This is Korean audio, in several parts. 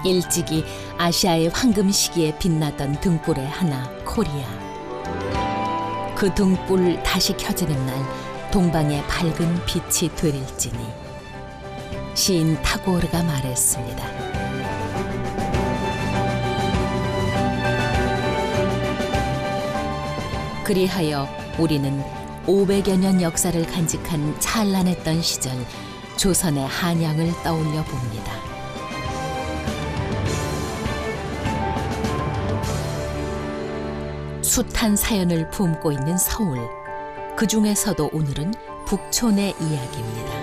일찍이 아시아의 황금 시기에 빛나던 등불의 하나, 코리아. 그 등불 다시 켜지는 날 동방의 밝은 빛이 되릴지니. 시인 타고르가 말했습니다. 그리하여 우리는 500여 년 역사를 간직한 찬란했던 시절 조선의 한양을 떠올려 봅니다. 숱한 사연을 품고 있는 서울. 그 중에서도 오늘은 북촌의 이야기입니다.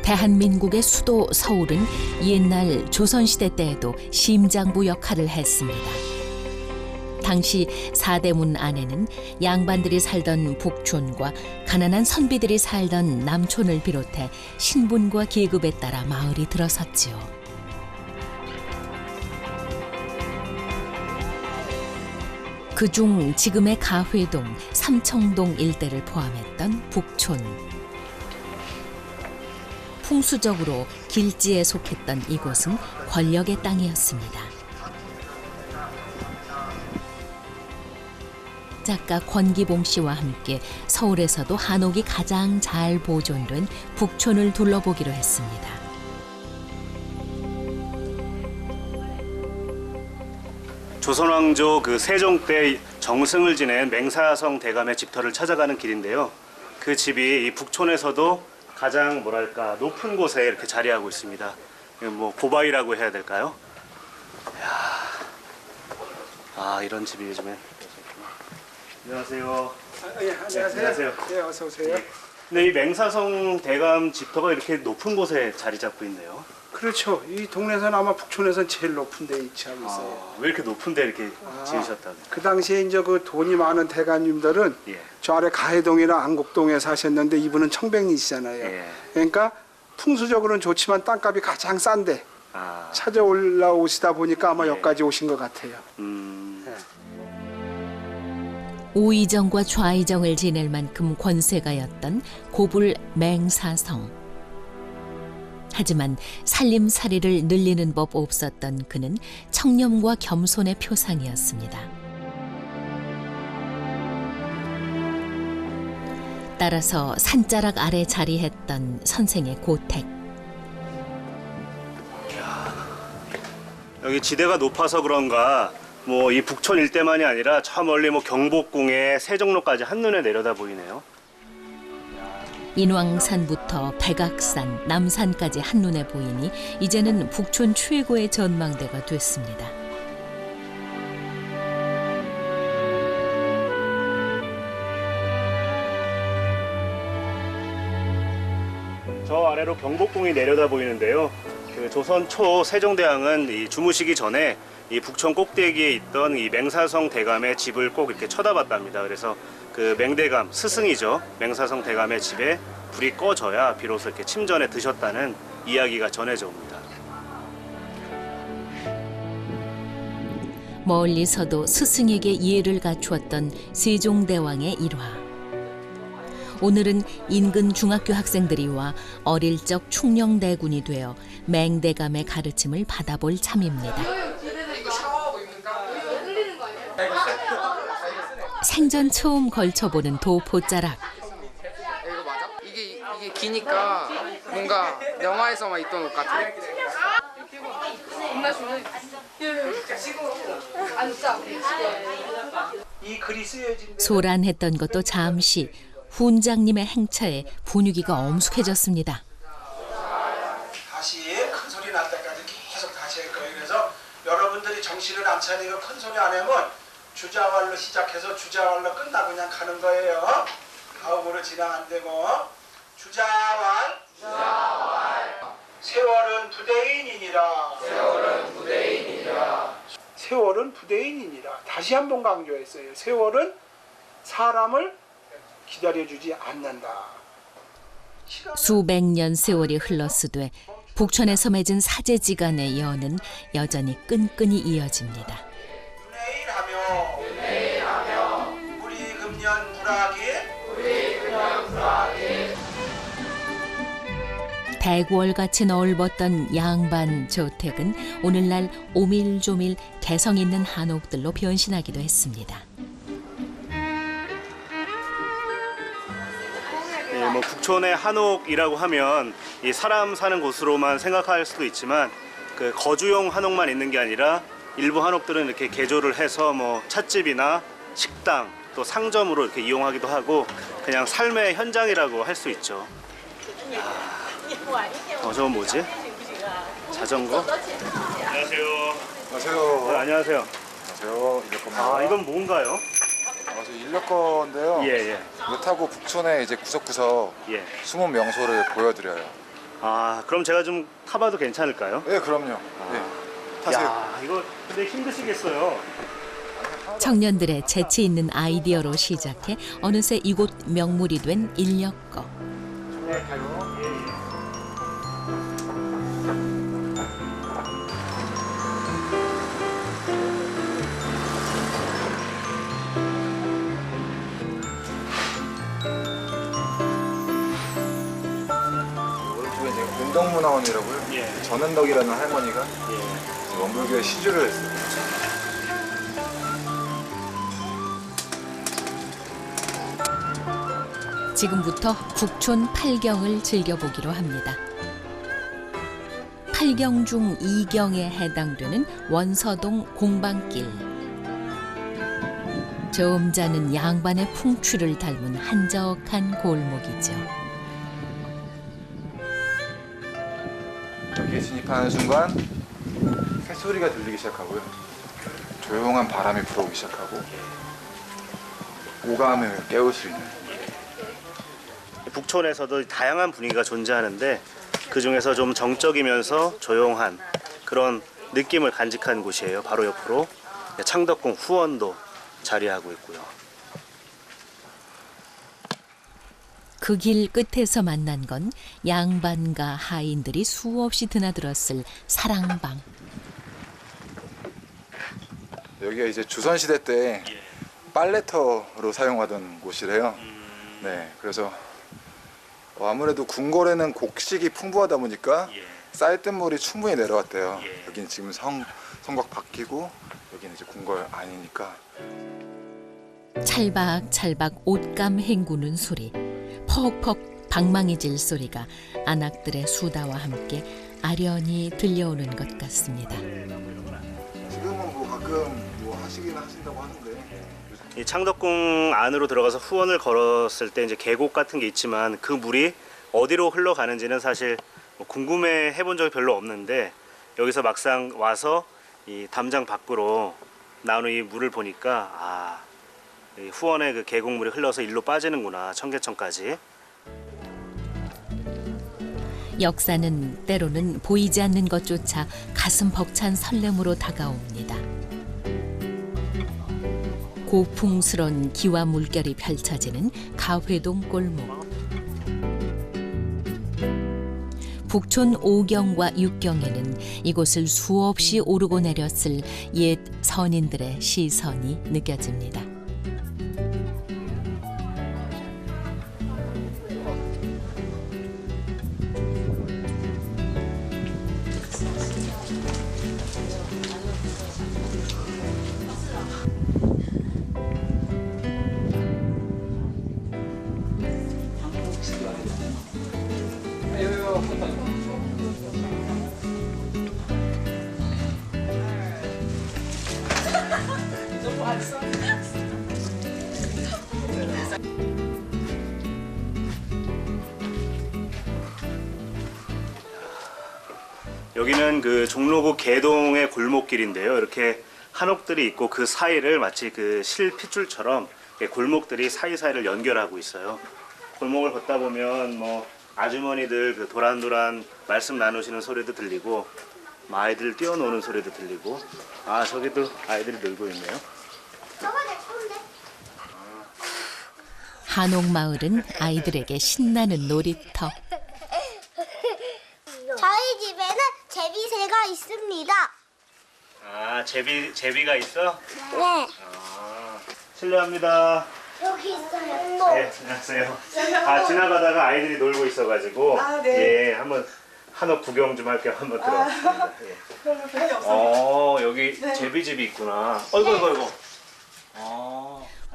대한민국의 수도 서울은 옛날 조선시대 때에도 심장부 역할을 했습니다. 당시 사대문 안에는 양반들이 살던 북촌과 가난한 선비들이 살던 남촌을 비롯해 신분과 계급에 따라 마을이 들어섰지요. 그중 지금의 가회동, 삼청동 일대를 포함했던 북촌. 풍수적으로 길지에 속했던 이곳은 권력의 땅이었습니다. 작가 권기봉 씨와 함께 서울에서도 한옥이 가장 잘 보존된 북촌을 둘러보기로 했습니다. 조선왕조 세종 때 정승을 지낸 맹사성 대감의 집터를 찾아가는 길인데요. 그 집이 이 북촌에서도 가장 높은 곳에 이렇게 자리하고 있습니다. 고바위라고 해야 될까요? 이야, 이런 집이 요즘에. 안녕하세요. 예, 안녕하세요. 네, 안녕하세요. 예, 어서 오세요. 네, 이 맹사성 대감 집터가 이렇게 높은 곳에 자리 잡고 있네요. 그렇죠. 이 동네에서는 아마 북촌에서는 제일 높은 데 위치하고 있어요. 왜 이렇게 높은 데 이렇게 지으셨다고요? 그 당시에 이제 그 돈이 많은 대감님들은 예. 저 아래 가해동이나 안곡동에 사셨는데 이분은 청백리시잖아요. 예. 그러니까 풍수적으로는 좋지만 땅값이 가장 싼데 아, 찾아 올라오시다 보니까 아마 예. 여기까지 오신 것 같아요. 네. 우의정과 좌의정을 지낼 만큼 권세가였던 고불 맹사성. 하지만 살림살이를 늘리는 법 없었던 그는 청렴과 겸손의 표상이었습니다. 따라서 산자락 아래 자리했던 선생의 고택. 여기 지대가 높아서 그런가 이 북촌 일대만이 아니라 저 멀리 경복궁에 세종로까지 한눈에 내려다 보이네요. 인왕산부터 백악산, 남산까지 한눈에 보이니 이제는 북촌 최고의 전망대가 됐습니다. 저 아래로 경복궁이 내려다 보이는데요. 조선 초 세종대왕은 이 주무시기 전에 이 북촌 꼭대기에 있던 이 맹사성 대감의 집을 꼭 이렇게 쳐다봤답니다. 그래서 그 맹대감, 스승이죠. 맹사성 대감의 집에 불이 꺼져야 비로소 이렇게 침전에 드셨다는 이야기가 전해져 옵니다. 멀리서도 스승에게 예를 갖추었던 세종대왕의 일화. 오늘은 인근 중학교 학생들이 와 어릴 적 충녕대군이 되어 맹대감의 가르침을 받아볼 참입니다. 생전 처음 걸쳐보는 도포자락. 이거 맞아? 이게 기니까 뭔가 영화에서만 있던 옷 같아. 이 글이 쓰여진 데 소란했던 것도 잠시. 훈장님의 행차에 분위기가 엄숙해졌습니다. 다시 큰 소리 날 때까지 계속 다시 할 거예요. 그래서 여러분들이 정신을 안 차리고 큰 소리 안 하면 주자왈로 시작해서 주자왈로 끝나고 그냥 가는 거예요. 가옥으로 진행 안 되고 주자왈 세월은 부대인이니라. 세월은 부대인이니라. 다시 한번 강조했어요. 세월은 사람을 기다려주지 않는다. 수백 년 세월이 흘렀으되 북촌에서 맺은 사제지간의 연은 여전히 끈끈이 이어집니다. 윤회일하며 대궐같이 넓었던 양반 저택은 오늘날 오밀조밀 개성 있는 한옥들로 변신하기도 했습니다. 뭐 북촌의 한옥이라고 하면 이 사람 사는 곳으로만 생각할 수도 있지만 그 거주용 한옥만 있는 게 아니라 일부 한옥들은 이렇게 개조를 해서 뭐 찻집이나 식당 또 상점으로 이렇게 이용하기도 하고 그냥 삶의 현장이라고 할 수 있죠. 저건 뭐지? 자전거? 안녕하세요. 안녕하세요. 안녕하세요. 안녕하세요. 인력거입니다. 아, 이건 뭔가요? 저 인력거인데요. 예. 이거 타고 북촌에 이제 구석구석 예. 숨은 명소를 보여드려요. 아, 그럼 제가 좀 타봐도 괜찮을까요? 네, 그럼요. 네. 타세요. 야, 이거 근데 힘드시겠어요. 청년들의 재치 있는 아이디어로 시작해 어느새 이곳 명물이 된 인력거. 오른쪽에 이제 운동문화원이라고요. 예. 전은덕이라는 할머니가 예. 원불교에 시주를 했어요. 지금부터 북촌 팔경을 즐겨보기로 합니다. 팔경 중 2경에 해당되는 원서동 공방길. 점잖은 양반의 풍취를 닮은 한적한 골목이죠. 여기에 진입하는 순간 새소리가 들리기 시작하고요. 조용한 바람이 불어오기 시작하고 오감을 깨울 수 있는 북촌에서도 다양한 분위기가 존재하는데 그 중에서 좀 정적이면서 조용한 그런 느낌을 간직한 곳이에요. 바로 옆으로 창덕궁 후원도 자리하고 있고요. 그 길 끝에서 만난 건 양반과 하인들이 수없이 드나들었을 사랑방. 여기가 이제 조선시대 때 빨래터로 사용하던 곳이래요. 네, 그래서 아무래도 궁궐에는 곡식이 풍부하다 보니까 쌀뜨물이 충분히 내려왔대요. 여기는 지금 성곽 바뀌고 여기는 이제 궁궐 아니니까. 찰박찰박 옷감 헹구는 소리, 퍽퍽 방망이질 소리가 안악들의 수다와 함께 아련히 들려오는 것 같습니다. 지금은 뭐 가끔 뭐 하시긴 하신다고 하는데 이 창덕궁 안으로 들어가서 후원을 걸었을 때 이제 계곡 같은 게 있지만 그 물이 어디로 흘러가는지는 사실 뭐 궁금해 해본 적이 별로 없는데 여기서 막상 와서 이 담장 밖으로 나오는 이 물을 보니까 이 후원의 그 계곡물이 흘러서 일로 빠지는구나, 청계천까지. 역사는 때로는 보이지 않는 것조차 가슴 벅찬 설렘으로 다가옵니다. 고풍스런 기와 물결이 펼쳐지는 가회동 골목. 북촌 5경과 6경에는 이곳을 수없이 오르고 내렸을 옛 선인들의 시선이 느껴집니다. 여기는 그 종로구 개동의 골목길인데요. 이렇게 한옥들이 있고 그 사이를 마치 그 실핏줄처럼 골목들이 사이사이를 연결하고 있어요. 골목을 걷다 보면 뭐 아주머니들 그 도란도란 말씀 나누시는 소리도 들리고 아이들 뛰어노는 소리도 들리고 저기도 아이들이 놀고 있네요. 한옥마을은 아이들에게 신나는 놀이터. 저희 집에는 제비새가 있습니다. 제비가 있어? 네. 실례합니다. 여기 있어요. 네, 안녕하세요. 지나가다가 아이들이 놀고 있어가지고 네. 한번 한옥 구경 좀 할게요. 한번 들어왔습니다. 예. 여기 제비집이 있구나. 아이고.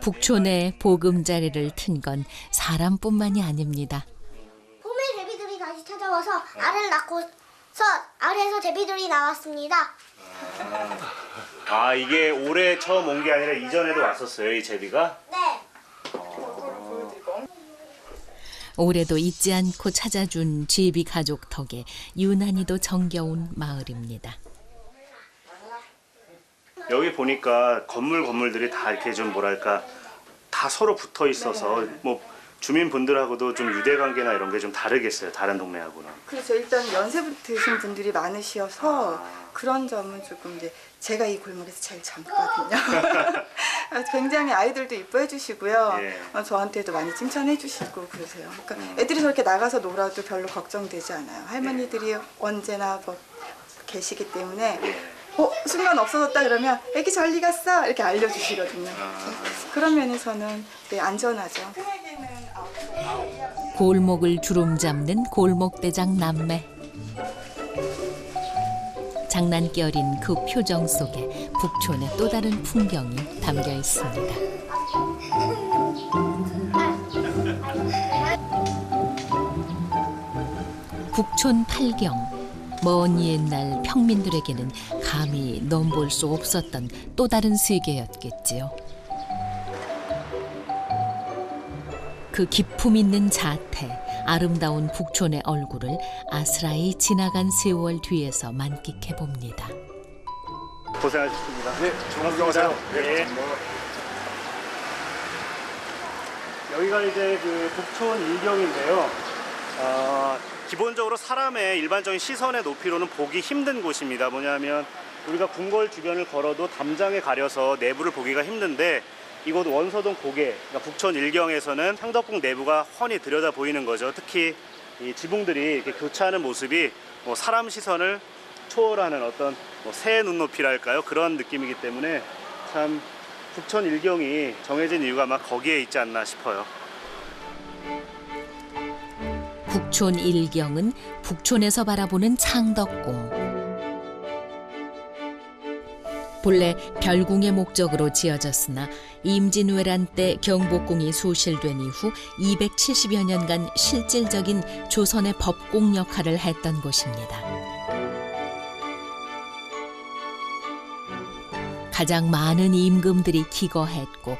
북촌에 보금자리를 튼 건 사람뿐만이 아닙니다. 봄에 제비들이 다시 찾아와서 알을 낳고서 알에서 제비들이 나왔습니다. 아, 이게 올해 처음 온 게 아니라 이전에도 왔었어요, 이 제비가? 네. 올해도 잊지 않고 찾아준 제비 가족 덕에 유난히도 정겨운 마을입니다. 여기 보니까 건물들이 다 이렇게 좀 뭐랄까 다 서로 붙어 있어서 뭐 주민분들하고도 좀 유대 관계나 이런 게 좀 다르겠어요. 다른 동네하고는. 그렇죠. 일단 연세 드신 분들이 많으셔서 그런 점은 조금 이제 제가 이 골목에서 제일 젊거든요. 굉장히 아이들도 이뻐해 주시고요. 저한테도 많이 칭찬해 주시고 그러세요. 그러니까 애들이 저렇게 나가서 놀아도 별로 걱정되지 않아요. 할머니들이 언제나 뭐 계시기 때문에 순간 없어졌다 그러면 애기 저리 갔어 이렇게 알려주시거든요. 그런 면에서는 네, 안전하죠. 골목을 주름 잡는 골목대장 남매. 장난기 어린 그 표정 속에 북촌의 또 다른 풍경이 담겨 있습니다. 북촌 팔경. 먼 옛날 평민들에게는 감히 넘볼 수 없었던 또 다른 세계였겠지요. 그 기품 있는 자태, 아름다운 북촌의 얼굴을 아스라이 지나간 세월 뒤에서 만끽해 봅니다. 고생하셨습니다. 네, 좋은 구경하세요. 네. 여기가 이제 그 북촌 일경인데요. 기본적으로 사람의 일반적인 시선의 높이로는 보기 힘든 곳입니다. 뭐냐면 우리가 궁궐 주변을 걸어도 담장에 가려서 내부를 보기가 힘든데 이곳 원서동 고개, 그러니까 북촌 일경에서는 창덕궁 내부가 훤히 들여다 보이는 거죠. 특히 이 지붕들이 이렇게 교차하는 모습이 뭐 사람 시선을 초월하는 어떤 새 눈높이랄까요? 그런 느낌이기 때문에 참 북촌 일경이 정해진 이유가 아마 거기에 있지 않나 싶어요. 북촌 일경은 북촌에서 바라보는 창덕궁. 본래 별궁의 목적으로 지어졌으나 임진왜란 때 경복궁이 소실된 이후 270여 년간 실질적인 조선의 법궁 역할을 했던 곳입니다. 가장 많은 임금들이 기거했고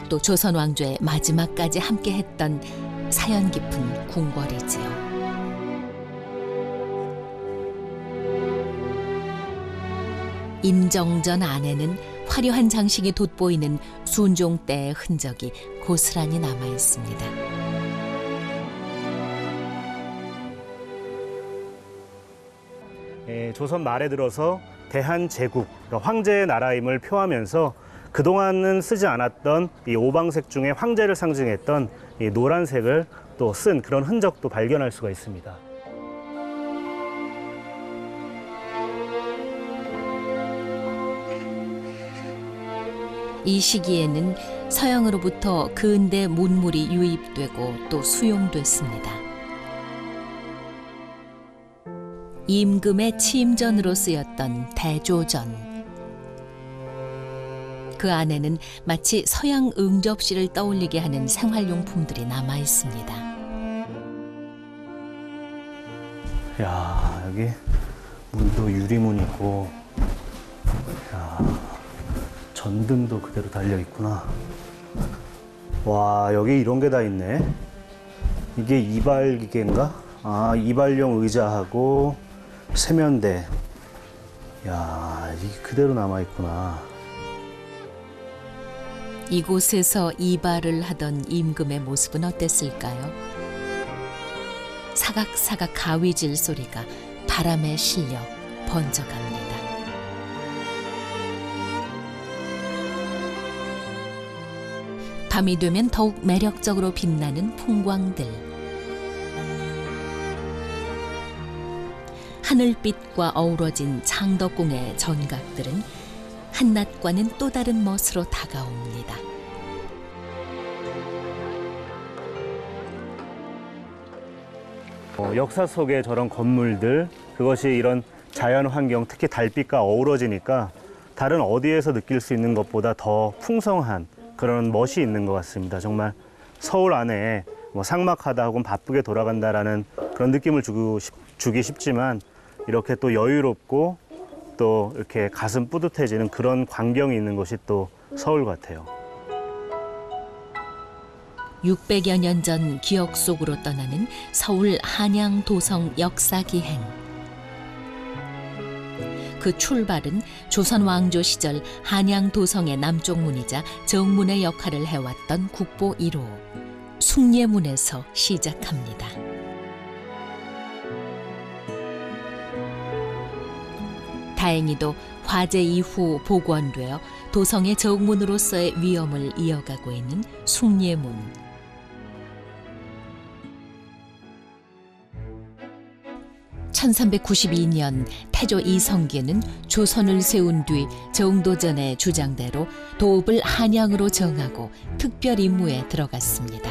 또 조선 왕조의 마지막까지 함께했던 사연 깊은 궁궐이지요. 임정전 안에는 화려한 장식이 돋보이는 순종 때의 흔적이 고스란히 남아 있습니다. 조선 말에 들어서 대한제국, 그러니까 황제의 나라임을 표하면서 그동안은 쓰지 않았던 이 오방색 중에 황제를 상징했던 이 노란색을 또 쓴 그런 흔적도 발견할 수가 있습니다. 이 시기에는 서양으로부터 근대 문물이 유입되고 또 수용됐습니다. 임금의 침전으로 쓰였던 대조전. 그 안에는 마치 서양 응접실을 떠올리게 하는 생활용품들이 남아 있습니다. 야, 여기 문도 유리문이고, 야, 전등도 그대로 달려 있구나. 와, 여기 이런 게 다 있네. 이게 이발기계인가? 아, 이발용 의자하고 세면대. 야, 이게 그대로 남아 있구나. 이곳에서 이발을 하던 임금의 모습은 어땠을까요? 사각사각 가위질 소리가 바람에 실려 번져갑니다. 밤이 되면 더욱 매력적으로 빛나는 풍광들. 하늘빛과 어우러진 창덕궁의 전각들은 한낮과는 또 다른 멋으로 다가옵니다. 역사 속의 저런 건물들, 그것이 이런 자연 환경, 특히 달빛과 어우러지니까 다른 어디에서 느낄 수 있는 것보다 더 풍성한 그런 멋이 있는 것 같습니다. 정말 서울 안에 뭐 삭막하다 혹은 바쁘게 돌아간다라는 그런 느낌을 주기 쉽지만 이렇게 또 여유롭고 또 이렇게 가슴 뿌듯해지는 그런 광경이 있는 곳이 또 서울 같아요. 600여 년 전 기억 속으로 떠나는 서울 한양 도성 역사 기행. 그 출발은 조선 왕조 시절 한양 도성의 남쪽 문이자 정문의 역할을 해왔던 국보 1호 숭례문에서 시작합니다. 다행히도 화재 이후 복원되어 도성의 정문으로서의 위엄을 이어가고 있는 숭례문. 1392년 태조 이성계는 조선을 세운 뒤 정도전의 주장대로 도읍을 한양으로 정하고 특별 임무에 들어갔습니다.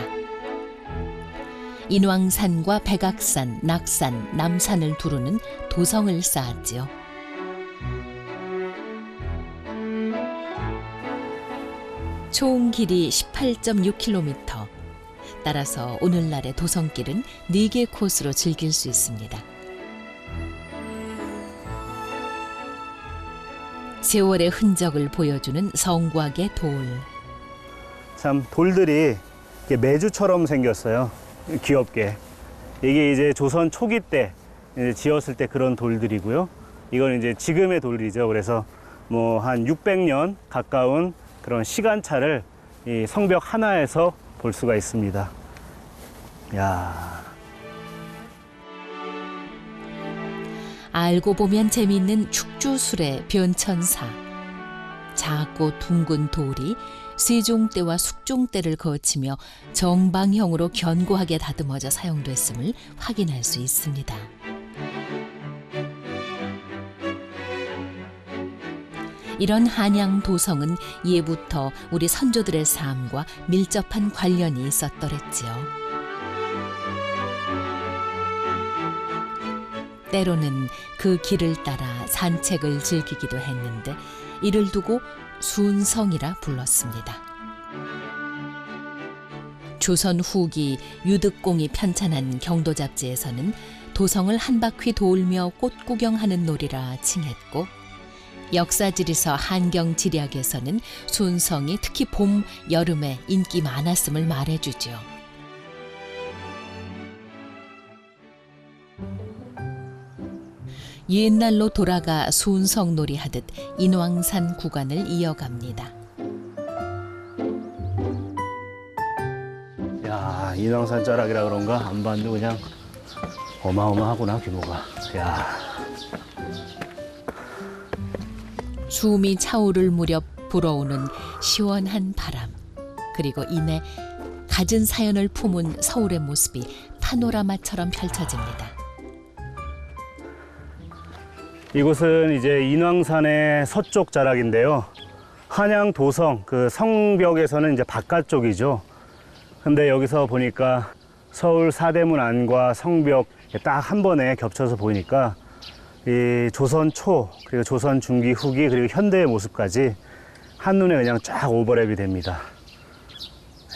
인왕산과 백악산, 낙산, 남산을 두르는 도성을 쌓았지요. 총 길이 18.6km. 따라서 오늘날의 도성길은 4개 코스로 즐길 수 있습니다. 세월의 흔적을 보여주는 성곽의 돌. 참 돌들이 이렇게 메주처럼 생겼어요. 귀엽게. 이게 이제 조선 초기 때 이제 지었을 때 그런 돌들이고요. 이건 이제 지금의 돌이죠. 그래서 뭐 한 600년 가까운 그런 시간차를 이 성벽 하나에서 볼 수가 있습니다. 야. 알고 보면 재미있는 축주술의 변천사. 작고 둥근 돌이 세종때와 숙종때를 거치며 정방형으로 견고하게 다듬어져 사용됐음을 확인할 수 있습니다. 이런 한양 도성은 예부터 우리 선조들의 삶과 밀접한 관련이 있었더랬지요. 때로는 그 길을 따라 산책을 즐기기도 했는데 이를 두고 순성이라 불렀습니다. 조선 후기 유득공이 편찬한 경도 잡지에서는 도성을 한 바퀴 돌며 꽃 구경하는 놀이라 칭했고 역사지리서 한경지략에서는 순성이 특히 봄, 여름에 인기 많았음을 말해주죠. 옛날로 돌아가 순성놀이 하듯 인왕산 구간을 이어갑니다. 야, 인왕산 자락이라 그런가 안 봤는데 그냥 어마어마하구나 규모가. 야. 숨이 차오를 무렵 불어오는 시원한 바람. 그리고 이내 갖은 사연을 품은 서울의 모습이 파노라마처럼 펼쳐집니다. 이곳은 이제 인왕산의 서쪽 자락인데요. 한양 도성 그 성벽에서는 이제 바깥쪽이죠. 근데 여기서 보니까 서울 사대문 안과 성벽 딱 한 번에 겹쳐서 보이니까 이 조선 초 그리고 조선 중기 후기 그리고 현대의 모습까지 한눈에 그냥 쫙 오버랩이 됩니다.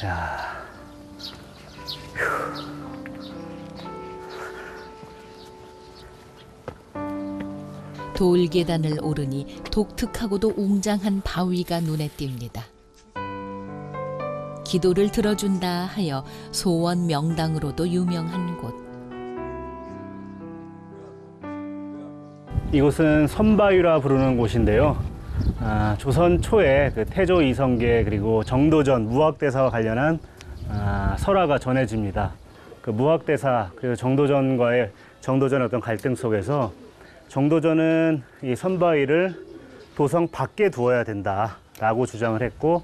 야. 돌계단을 오르니 독특하고도 웅장한 바위가 눈에 띕니다. 기도를 들어준다 하여 소원 명당으로도 유명한 곳. 이곳은 선바위라 부르는 곳인데요. 조선 초에 그 태조 이성계 그리고 정도전 무학대사와 관련한 설화가 전해집니다. 그 무학대사 그리고 정도전과의 어떤 갈등 속에서 정도전은 이 선바위를 도성 밖에 두어야 된다라고 주장을 했고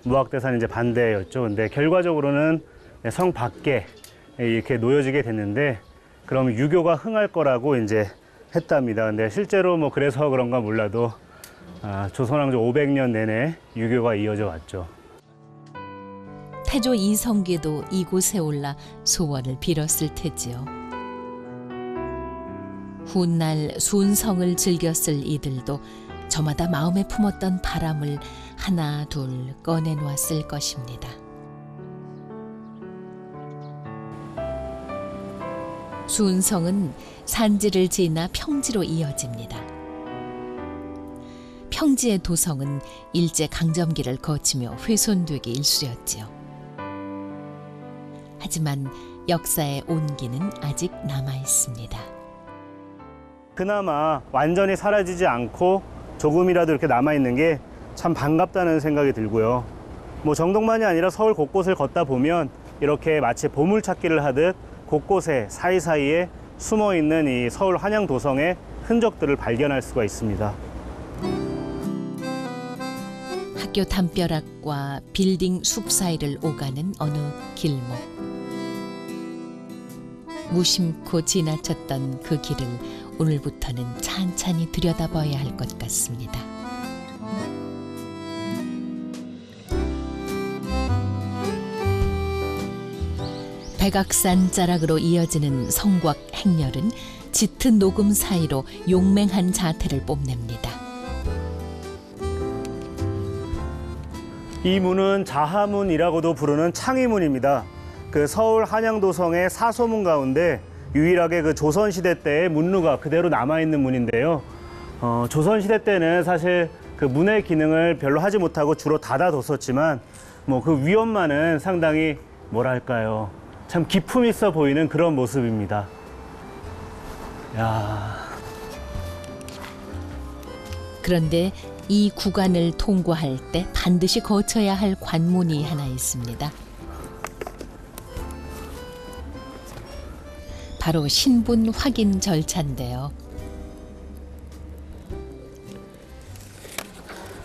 무학대사는 이제 반대였죠. 근데 결과적으로는 성 밖에 이렇게 놓여지게 됐는데 그럼 유교가 흥할 거라고 이제 했답니다. 근데 실제로 뭐 그래서 그런가 몰라도 조선왕조 500년 내내 유교가 이어져 왔죠. 태조 이성계도 이곳에 올라 소원을 빌었을 테지요. 훗날 순성을 즐겼을 이들도 저마다 마음에 품었던 바람을 하나 둘 꺼내놓았을 것입니다. 순성은 산지를 지나 평지로 이어집니다. 평지의 도성은 일제 강점기를 거치며 훼손되기 일쑤였지요. 하지만 역사의 온기는 아직 남아 있습니다. 그나마 완전히 사라지지 않고 조금이라도 이렇게 남아있는 게 참 반갑다는 생각이 들고요. 뭐 정동만이 아니라 서울 곳곳을 걷다 보면 이렇게 마치 보물찾기를 하듯 곳곳에 사이사이에 숨어있는 이 서울 한양도성의 흔적들을 발견할 수가 있습니다. 학교 담벼락과 빌딩 숲 사이를 오가는 어느 길목. 무심코 지나쳤던 그 길을 오늘부터는 찬찬히 들여다봐야 할 것 같습니다. 백악산 자락으로 이어지는 성곽 행렬은 짙은 녹음 사이로 용맹한 자태를 뽐냅니다. 이 문은 자하문이라고도 부르는 창의문입니다. 그 서울 한양도성의 사소문 가운데 유일하게 그 조선시대 때의 문루가 그대로 남아있는 문인데요. 조선시대 때는 사실 그 문의 기능을 별로 하지 못하고 주로 닫아뒀었지만 뭐 그 위엄만은 상당히 뭐랄까요. 참 기품 있어 보이는 그런 모습입니다. 야. 그런데 이 구간을 통과할 때 반드시 거쳐야 할 관문이 하나 있습니다. 바로 신분 확인 절차인데요.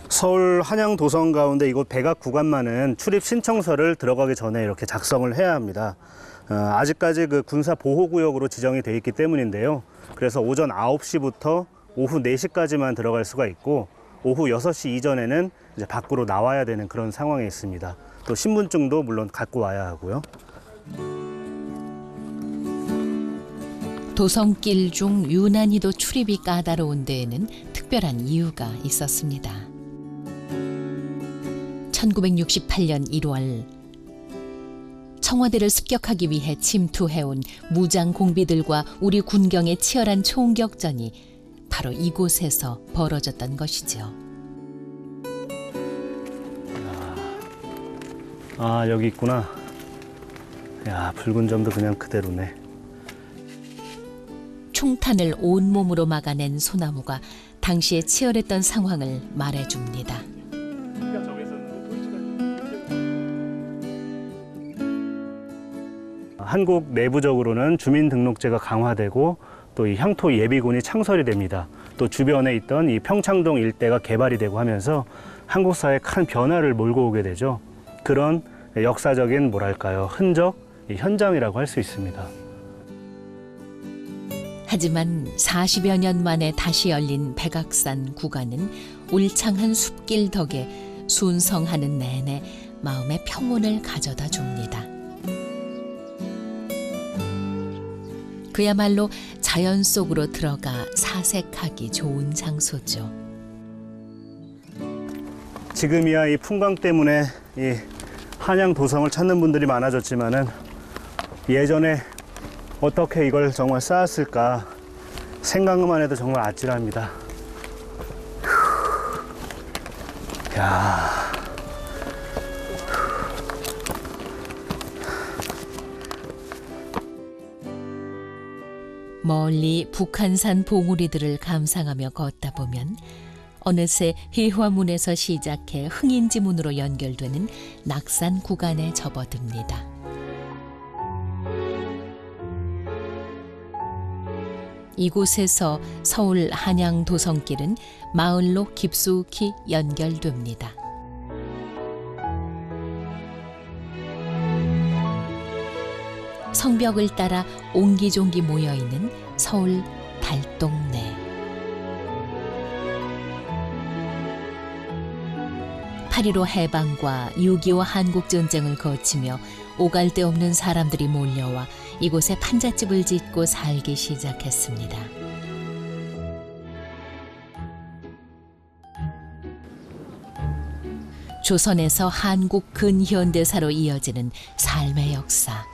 서울 한양도성 가운데 이곳 백악 구간만은 출입 신청서를 들어가기 전에 이렇게 작성을 해야 합니다. 아직까지 그 군사 보호구역으로 지정이 돼 있기 때문인데요. 그래서 오전 9시부터 오후 4시까지만 들어갈 수가 있고 오후 6시 이전에는 이제 밖으로 나와야 되는 그런 상황에 있습니다. 또 신분증도 물론 갖고 와야 하고요. 도성길 중 유난히도 출입이 까다로운 데에는 특별한 이유가 있었습니다. 1968년 1월 청와대를 습격하기 위해 침투해온 무장 공비들과 우리 군경의 치열한 총격전이 바로 이곳에서 벌어졌던 것이죠. 아, 여기 있구나. 야, 붉은 점도 그냥 그대로네. 총탄을 온몸으로 막아낸 소나무가 당시에 치열했던 상황을 말해줍니다. 한국 내부적으로는 주민등록제가 강화되고 또 이 향토 예비군이 창설이 됩니다. 또 주변에 있던 이 평창동 일대가 개발이 되고 하면서 한국 사회에 큰 변화를 몰고 오게 되죠. 그런 역사적인 뭐랄까요, 흔적, 현장이라고 할 수 있습니다. 하지만 40여 년 만에 다시 열린 백악산 구간은 울창한 숲길 덕에 순성하는 내내 마음의 평온을 가져다 줍니다. 그야말로 자연 속으로 들어가 사색하기 좋은 장소죠. 지금이야 이 풍광 때문에 이 한양도성을 찾는 분들이 많아졌지만은 예전에 어떻게 이걸 정말 쌓았을까 생각만 해도 정말 아찔합니다. 야. 멀리 북한산 봉우리들을 감상하며 걷다 보면 어느새 회화문에서 시작해 흥인지문으로 연결되는 낙산 구간에 접어듭니다. 이곳에서 서울 한양 도성길은 마을로 깊숙이 연결됩니다. 성벽을 따라 옹기종기 모여있는 서울 달동네. 8.15 해방과 6.25 한국전쟁을 거치며 오갈 데 없는 사람들이 몰려와 이곳에 판잣집을 짓고 살기 시작했습니다. 조선에서 한국 근현대사로 이어지는 삶의 역사.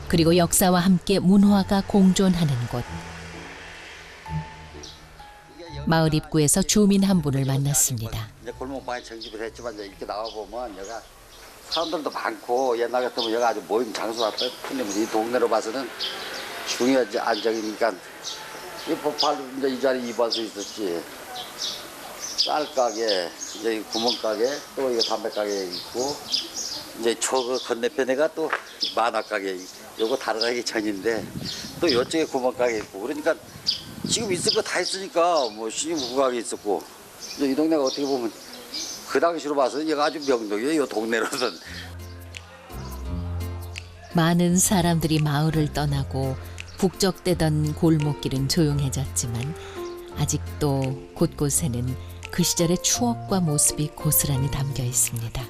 그리고 역사와 함께 문화가 공존하는 곳. 마을 입구에서 주민 한 분을 만났습니다. 이제 골목 많이 정집을 했지만 이제 이렇게 나와 보면 여기가 사람들도 많고 옛날 같으면 여기가 아주 모임 장소가 틀리면 이 동네로 봐서는 중요하지 안정이니까 이 법팔 이제 이 자리 입어서 있었지. 쌀 가게, 이제 구멍가게, 또 이거 담배 가게 있고 이제 저 건너편에가 또 만화 가게, 요거 다르게 전인데 또 이쪽에 구멍 가게 있고 그러니까 지금 있을 거 다 있으니까 뭐 신임 구가게 있었고 이 동네가 어떻게 보면 그 당시로 봐서 얘가 아주 명동이에요. 이 동네로는. 많은 사람들이 마을을 떠나고 북적대던 골목길은 조용해졌지만 아직도 곳곳에는 그 시절의 추억과 모습이 고스란히 담겨 있습니다.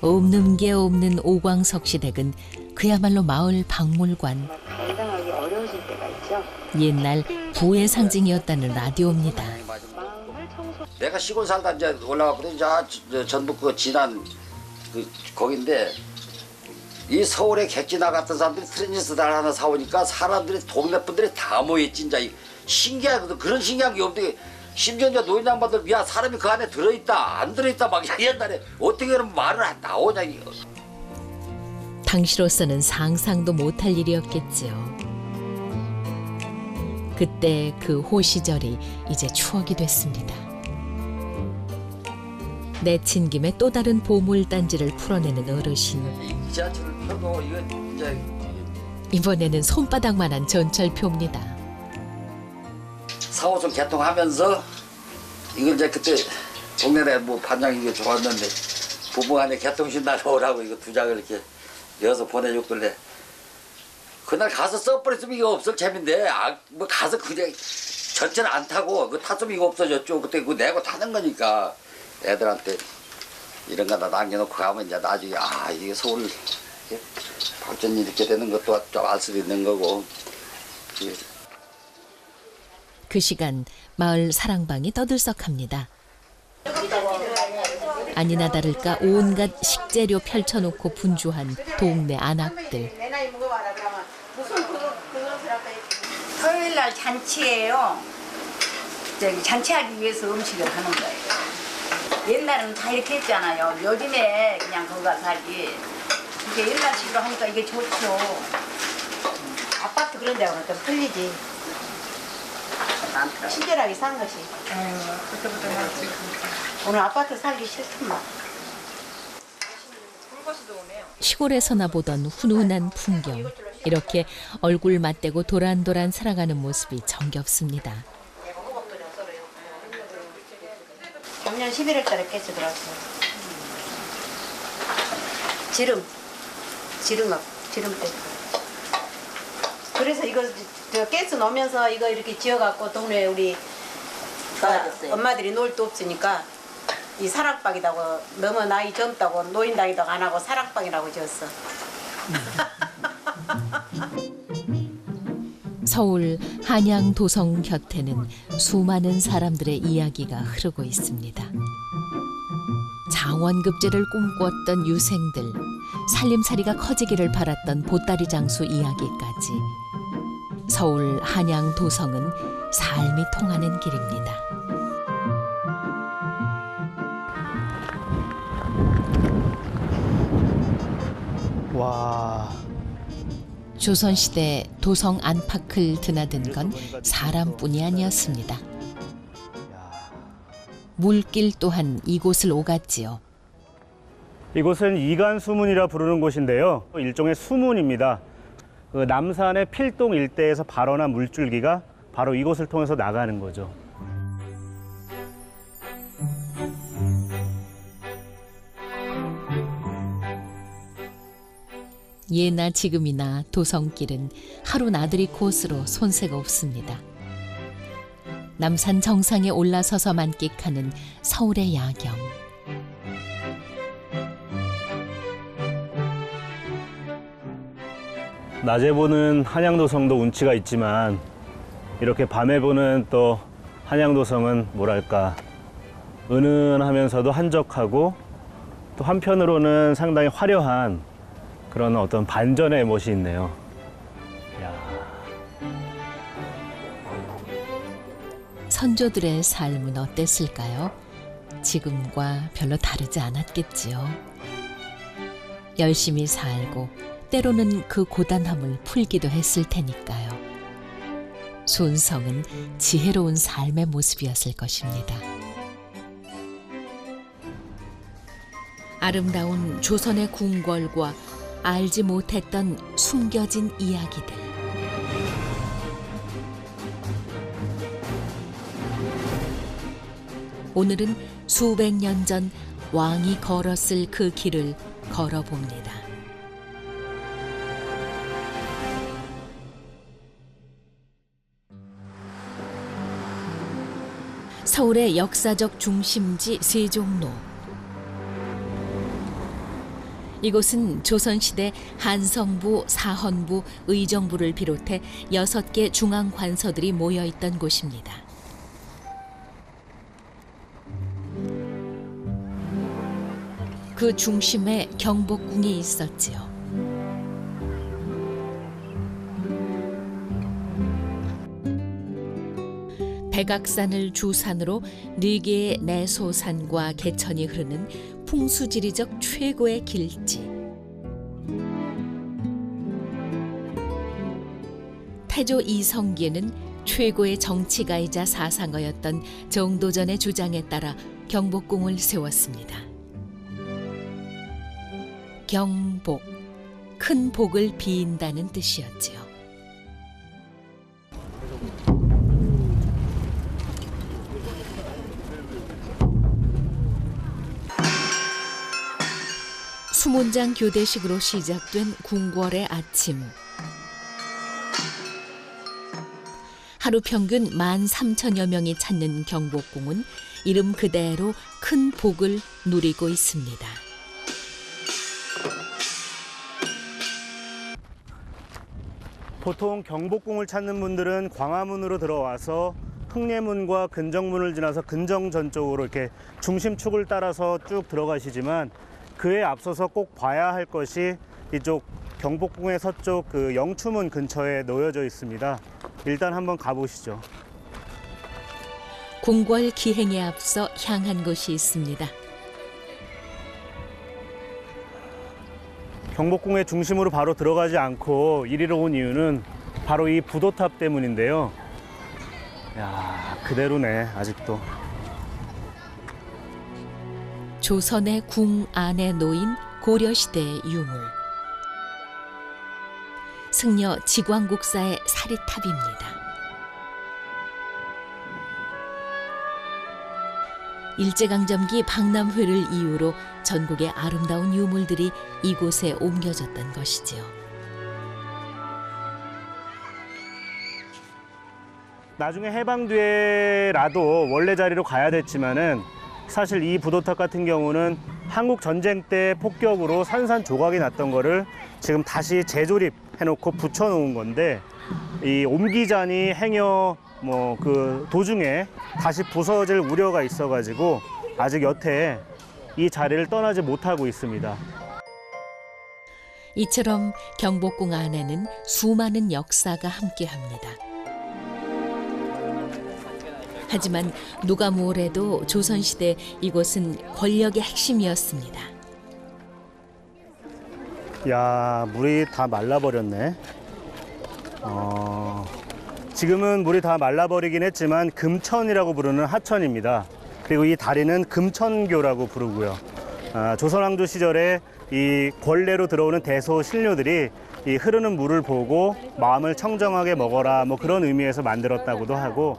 없는 게 없는 오광석 시댁은 그야말로 마을 박물관. 감당하기 어려우실 때가 있죠. 옛날 부의 상징이었다는 라디오입니다. 내가 시골 살다 이제 올라가 보니 전북 그 진안 그 거긴데 이 서울에 객지 나갔던 사람들이 트랜지스타를 하나 사오니까 사람들이 동네 분들이 다 모였지. 진짜 신기하거든. 그런 신기한 게 없는데 심지어 이제 노인 양반들 야 사람이 그 안에 들어있다 안 들어있다 막 옛날에 어떻게 그런 말을 안 나오냐 이거. 당시로서는 상상도 못할 일이었겠지요. 그때 그 호시절이 이제 추억이 됐습니다. 내친 김에 또 다른 보물단지를 풀어내는 어르신. 지하철을 펴고 이거 이제 이번에는 손바닥만한 전철표입니다. 4호선 개통하면서 이걸 이제 그때 동네에 뭐 반장 이게 좋았는데 부부간에 개통신날 오라고 이거 2장을 이렇게 이어서 보내줬길래 그날 가서 써버렸으면 이거 없을 재미인데 뭐 가서 그냥 전체는 안 타고 그 탔으면 이거 없어졌죠. 그때 그거 내고 타는 거니까 애들한테 이런 거 다 남겨놓고 가면 이제 나중에 이게 서울 발전이 이렇게 되는 것도 좀 알 수도 있는 거고. 그 시간 마을 사랑방이 떠들썩합니다. 아니나 다를까 온갖 식재료 펼쳐놓고 분주한 동네 안악들. 토요일 날 잔치예요. 잔치하기 위해서 음식을 하는 거예요. 옛날에는 다 이렇게 했잖아요. 요즘에 그냥 거기가 살지. 이게 옛날식으로 하니까 이게 좋죠. 아파트 그런 데 가면 좀 틀리지. 친절하게 산 것이. 그때부터 오늘 아파트 살기 싫더만. 시골에서나 보던 훈훈한 풍경. 이렇게 얼굴 맞대고 도란도란 살아가는 모습이 정겹습니다. 작년 11월 달에 가스 들어왔어요. 지름 때. 그래서 이거 가스 넣으면서 이거 이렇게 지어갖고 동네 우리 엄마들이 놀 데 없으니까 이 사랑방이라고 너무 나이 젊다고 노인당이도 안 하고 사랑방이라고 지었어. 서울 한양 도성 곁에는 수많은 사람들의 이야기가 흐르고 있습니다. 장원급제를 꿈꿨던 유생들, 살림살이가 커지기를 바랐던 보따리 장수 이야기까지. 서울 한양 도성은 삶이 통하는 길입니다. 와. 조선시대 도성 안팎을 드나든 건 사람뿐이 아니었습니다. 물길 또한 이곳을 오갔지요. 이곳은 이간수문이라 부르는 곳인데요. 일종의 수문입니다. 그 남산의 필동 일대에서 발원한 물줄기가 바로 이곳을 통해서 나가는 거죠. 예나 지금이나 도성길은 하루 나들이 코스로 손색 없습니다. 남산 정상에 올라서서 만끽하는 서울의 야경. 낮에 보는 한양도성도 운치가 있지만 이렇게 밤에 보는 또 한양도성은 뭐랄까 은은하면서도 한적하고 또 한편으로는 상당히 화려한 그런 어떤 반전의 멋이 있네요. 이야. 선조들의 삶은 어땠을까요? 지금과 별로 다르지 않았겠지요. 열심히 살고 때로는 그 고단함을 풀기도 했을 테니까요. 순성은 지혜로운 삶의 모습이었을 것입니다. 아름다운 조선의 궁궐과 알지 못했던 숨겨진 이야기들. 오늘은 수백 년 전 왕이 걸었을 그 길을 걸어봅니다. 서울의 역사적 중심지 세종로. 이곳은 조선시대 한성부, 사헌부, 의정부를 비롯해 6개 중앙관서들이 모여있던 곳입니다. 그 중심에 경복궁이 있었지요. 백악산을 주산으로 4개의 내소산과 개천이 흐르는 풍수지리적 최고의 길지. 태조 이성계는 최고의 정치가이자 사상가였던 정도전의 주장에 따라 경복궁을 세웠습니다. 경복, 큰 복을 비인다는 뜻이었지요. 수문장 교대식으로 시작된 궁궐의 아침. 하루 평균 13,000여 명이 찾는 경복궁은 이름 그대로 큰 복을 누리고 있습니다. 보통 경복궁을 찾는 분들은 광화문으로 들어와서 흥례문과 근정문을 지나서 근정전 쪽으로 이렇게 중심축을 따라서 쭉 들어가시지만 그에 앞서서 꼭 봐야 할 것이 이쪽 경복궁의 서쪽 그 영추문 근처에 놓여져 있습니다. 일단 한번 가보시죠. 궁궐 기행에 앞서 향한 곳이 있습니다. 경복궁의 중심으로 바로 들어가지 않고 이리로 온 이유는 바로 이 부도탑 때문인데요. 야, 그대로네, 아직도. 조선의 궁 안에 놓인 고려시대의 유물. 승려 지광국사의 사리탑입니다. 일제강점기 박람회를 이유로 전국의 아름다운 유물들이 이곳에 옮겨졌던 것이지요. 나중에 해방 뒤에라도 원래 자리로 가야 됐지만은 사실 이 부도탑 같은 경우는 한국 전쟁 때 폭격으로 산산조각이 났던 거를 지금 다시 재조립해놓고 붙여놓은 건데 이 옮기자니 행여 그 도중에 다시 부서질 우려가 있어가지고 아직 여태 이 자리를 떠나지 못하고 있습니다. 이처럼 경복궁 안에는 수많은 역사가 함께합니다. 하지만 누가 뭐래도 조선시대 이곳은 권력의 핵심이었습니다. 야, 물이 다 말라버렸네. 지금은 물이 다 말라버리긴 했지만 금천이라고 부르는 하천입니다. 그리고 이 다리는 금천교라고 부르고요. 조선왕조 시절에 이 권례로 들어오는 대소 신료들이 이 흐르는 물을 보고 마음을 청정하게 먹어라 그런 의미에서 만들었다고도 하고,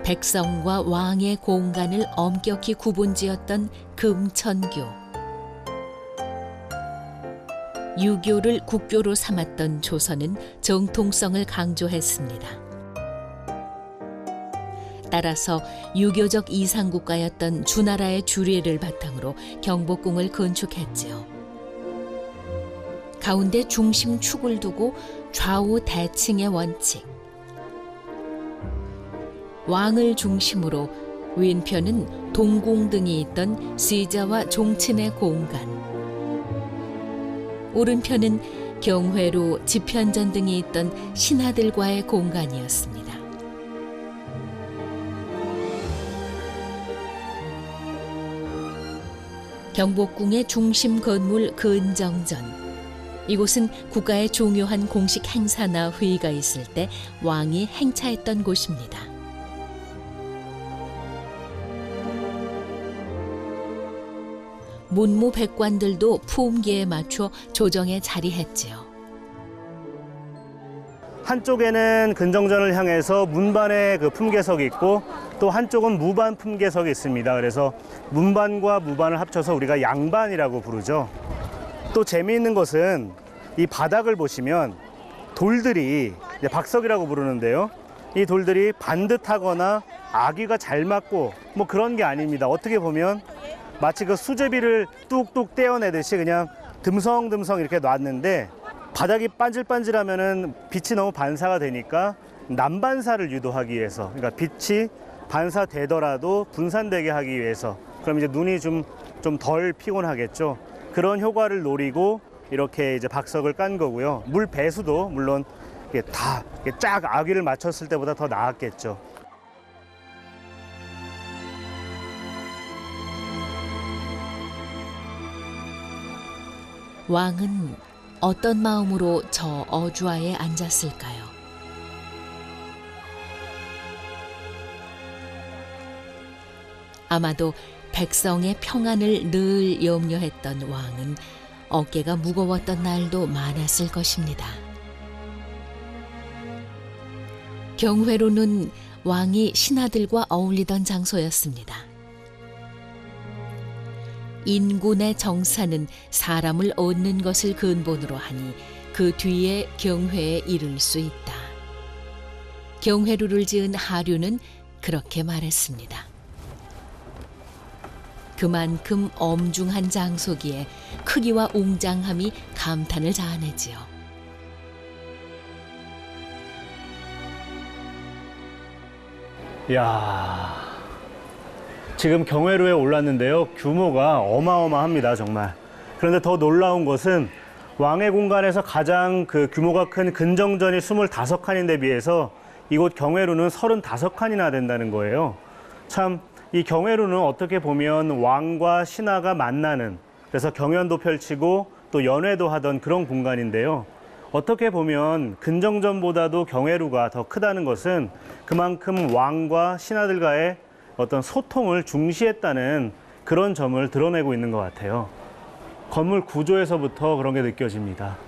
백성과 왕의 공간을 엄격히 구분지었던 금천교. 유교를 국교로 삼았던 조선은 정통성을 강조했습니다. 따라서 유교적 이상국가였던 주나라의 주례를 바탕으로 경복궁을 건축했지요. 가운데 중심축을 두고 좌우 대칭의 원칙. 왕을 중심으로 왼편은 동궁등이 있던 시자와 종친의 공간, 오른편은 경회로 지편전 등이 있던 신하들과의 공간이었습니다. 경복궁의 중심 건물 근정전. 이곳은 국가의 중요한 공식 행사나 회의가 있을 때 왕이 행차했던 곳입니다. 문무백관들도 품기에 맞춰 조정에 자리했지요. 한쪽에는 근정전을 향해서 문반의 그 품계석이 있고 또 한쪽은 무반 품계석이 있습니다. 그래서 문반과 무반을 합쳐서 우리가 양반이라고 부르죠. 또 재미있는 것은 이 바닥을 보시면 돌들이 박석이라고 부르는데요. 이 돌들이 반듯하거나 아귀가 잘 맞고 뭐 그런 게 아닙니다. 어떻게 보면 마치 그 수제비를 뚝뚝 떼어내듯이 그냥 듬성듬성 이렇게 놨는데 바닥이 반질반질하면은 빛이 너무 반사가 되니까 난반사를 유도하기 위해서, 그러니까 빛이 반사되더라도 분산되게 하기 위해서, 그럼 이제 눈이 좀 덜 피곤하겠죠. 그런 효과를 노리고 이렇게 이제 박석을 깐 거고요. 물 배수도 물론 이게 다 쫙 아귀를 맞췄을 때보다 더 나았겠죠. 왕은 어떤 마음으로 저 어주화에 앉았을까요? 아마도 백성의 평안을 늘 염려했던 왕은 어깨가 무거웠던 날도 많았을 것입니다. 경회로는 왕이 신하들과 어울리던 장소였습니다. 인군의 정사는 사람을 얻는 것을 근본으로 하니 그 뒤에 경회에 이를 수 있다. 경회루를 지은 하류는 그렇게 말했습니다. 그만큼 엄중한 장소기에 크기와 웅장함이 감탄을 자아내지요. 이야, 지금 경회루에 올랐는데요. 규모가 어마어마합니다, 정말. 그런데 더 놀라운 것은 왕의 공간에서 가장 그 규모가 큰 근정전이 25칸인데 비해서 이곳 경회루는 35칸이나 된다는 거예요. 참, 이 경회루는 어떻게 보면 왕과 신하가 만나는, 그래서 경연도 펼치고 또 연회도 하던 그런 공간인데요. 어떻게 보면 근정전보다도 경회루가 더 크다는 것은 그만큼 왕과 신하들과의 어떤 소통을 중시했다는 그런 점을 드러내고 있는 것 같아요. 건물 구조에서부터 그런 게 느껴집니다.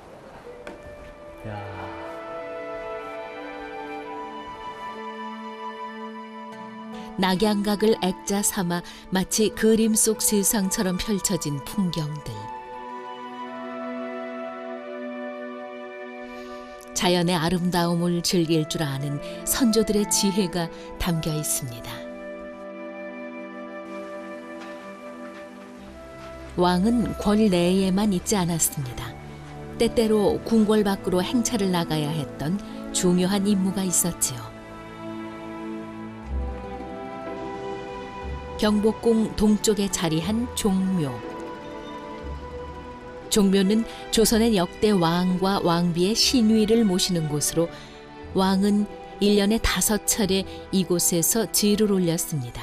이야. 낙양각을 액자 삼아 마치 그림 속 세상처럼 펼쳐진 풍경들. 자연의 아름다움을 즐길 줄 아는 선조들의 지혜가 담겨 있습니다. 왕은 궐 내에만 있지 않았습니다. 때때로 궁궐 밖으로 행차를 나가야 했던 중요한 임무가 있었지요. 경복궁 동쪽에 자리한 종묘. 종묘는 조선의 역대 왕과 왕비의 신위를 모시는 곳으로 왕은 1년에 5차례 이곳에서 제를 올렸습니다.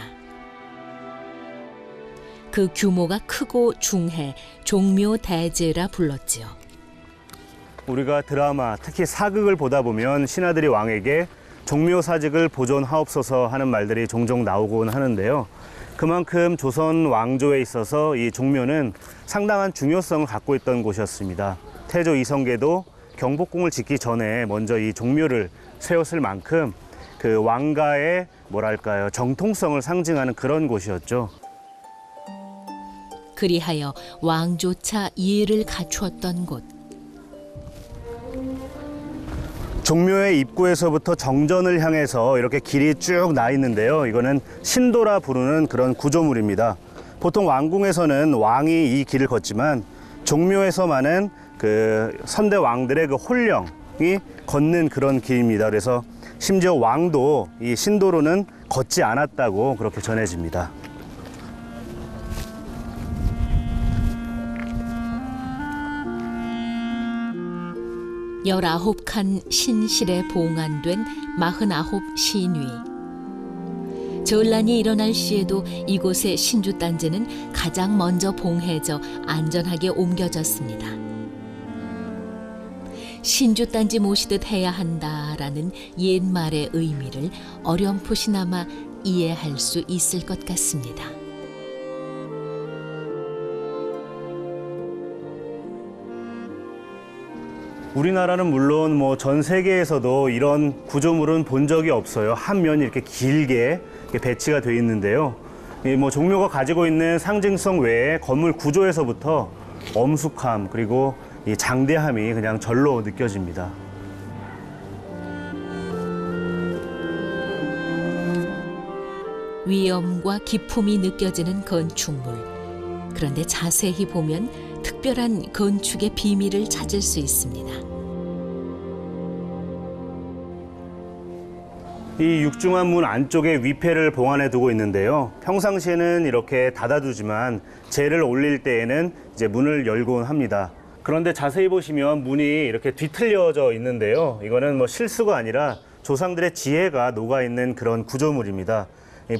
그 규모가 크고 중해 종묘대제라 불렀지요. 우리가 드라마, 특히 사극을 보다 보면 신하들이 왕에게 종묘사직을 보존하옵소서 하는 말들이 종종 나오곤 하는데요. 그만큼 조선 왕조에 있어서 이 종묘는 상당한 중요성을 갖고 있던 곳이었습니다. 태조 이성계도 경복궁을 짓기 전에 먼저 이 종묘를 세웠을 만큼 그 왕가의 뭐랄까요, 정통성을 상징하는 그런 곳이었죠. 그리하여 왕조차 예를 갖추었던 곳. 종묘의 입구에서부터 정전을 향해서 이렇게 길이 쭉 나 있는데요. 이거는 신도라 부르는 그런 구조물입니다. 보통 왕궁에서는 왕이 이 길을 걷지만 종묘에서만은 그 선대 왕들의 그 혼령, 걷는 그런 길입니다. 그래서 심지어 왕도 이 신도로는 걷지 않았다고 그렇게 전해집니다. 열아홉 칸 신실에 봉안된 49 신위. 전란이 일어날 시에도 이곳의 신주단지는 가장 먼저 봉해져 안전하게 옮겨졌습니다. 신주단지 모시듯 해야 한다라는 옛말의 의미를 어렴풋이나마 이해할 수 있을 것 같습니다. 우리나라는 물론 뭐 전 세계에서도 이런 구조물은 본 적이 없어요. 한 면이 이렇게 길게 이렇게 배치가 되어 있는데요. 이 뭐 종묘가 가지고 있는 상징성 외에 건물 구조에서부터 엄숙함 그리고 이 장대함이 그냥 절로 느껴집니다. 위엄과 기품이 느껴지는 건축물. 그런데 자세히 보면 특별한 건축의 비밀을 찾을 수 있습니다. 이 육중한 문 안쪽에 위패를 봉안해 두고 있는데요. 평상시에는 이렇게 닫아두지만 제를 올릴 때에는 이제 문을 열곤 합니다. 그런데 자세히 보시면 문이 이렇게 뒤틀려져 있는데요. 이거는 뭐 실수가 아니라 조상들의 지혜가 녹아있는 그런 구조물입니다.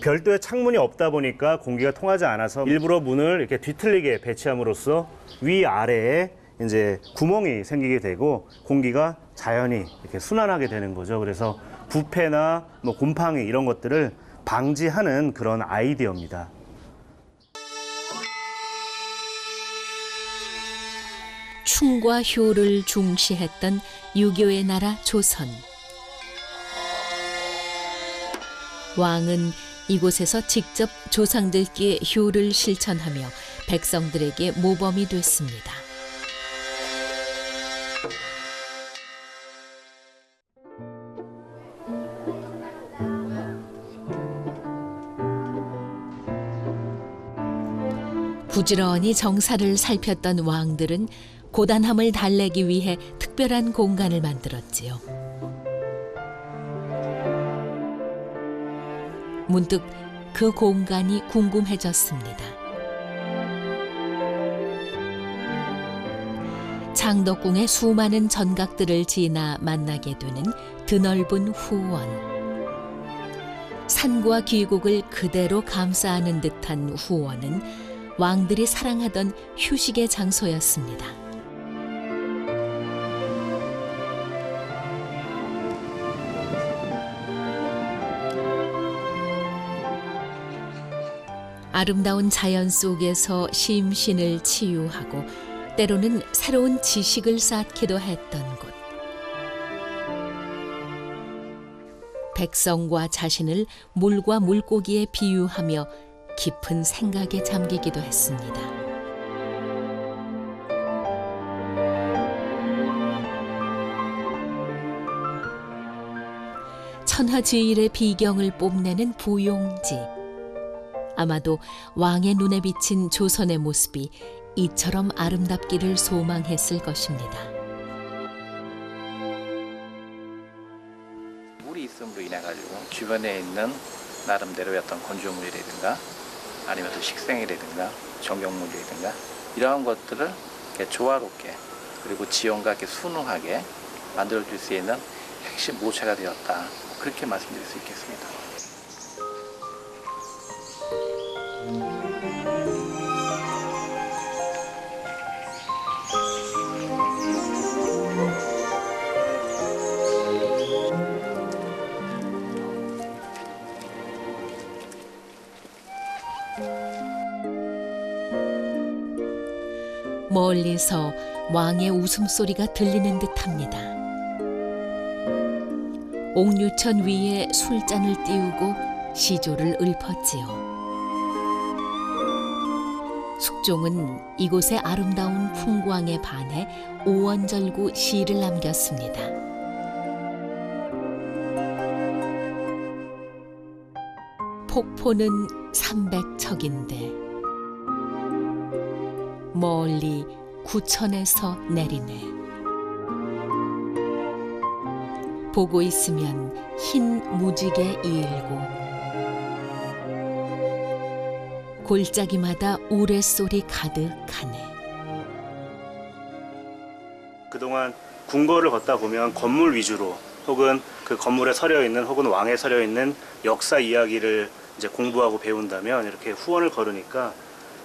별도의 창문이 없다 보니까 공기가 통하지 않아서 일부러 문을 이렇게 뒤틀리게 배치함으로써 위아래에 이제 구멍이 생기게 되고 공기가 자연히 이렇게 순환하게 되는 거죠. 그래서 부패나 뭐 곰팡이 이런 것들을 방지하는 그런 아이디어입니다. 충과 효를 중시했던 유교의 나라 조선. 왕은 이곳에서 직접 조상들께 효를 실천하며 백성들에게 모범이 됐습니다. 부지런히 정사를 살폈던 왕들은 고단함을 달래기 위해 특별한 공간을 만들었지요. 문득 그 공간이 궁금해졌습니다. 창덕궁의 수많은 전각들을 지나 만나게 되는 드넓은 후원. 산과 귀곡을 그대로 감싸는 듯한 후원은 왕들이 사랑하던 휴식의 장소였습니다. 아름다운 자연 속에서 심신을 치유하고 때로는 새로운 지식을 쌓기도 했던 곳. 백성과 자신을 물과 물고기에 비유하며 깊은 생각에 잠기기도 했습니다. 천하제일의 비경을 뽐내는 부용지. 아마도 왕의 눈에 비친 조선의 모습이 이처럼 아름답기를 소망했을 것입니다. 물이 있음으로 인해 가지고 주변에 있는 나름대로의 어떤 건조물이라든가 아니면 또 식생이라든가 정경물이라든가 이러한 것들을 이렇게 조화롭게 그리고 지형과 이렇게 순응하게 만들어줄 수 있는 핵심 모체가 되었다. 그렇게 말씀드릴 수 있겠습니다. 멀리서 왕의 웃음소리가 들리는 듯합니다. 옥류천 위에 술잔을 띄우고 시조를 읊었지요. 숙종은 이곳의 아름다운 풍광에 반해 오원절구 시를 남겼습니다. 폭포는 300척인데 멀리 구천에서 내리네. 보고 있으면 흰 무지개 일고 골짜기마다 우레소리 가득하네. 그동안 궁궐을 걷다 보면 건물 위주로 혹은 그 건물에 서려 있는 혹은 왕에 서려 있는 역사 이야기를 이제 공부하고 배운다면 이렇게 후원을 걸으니까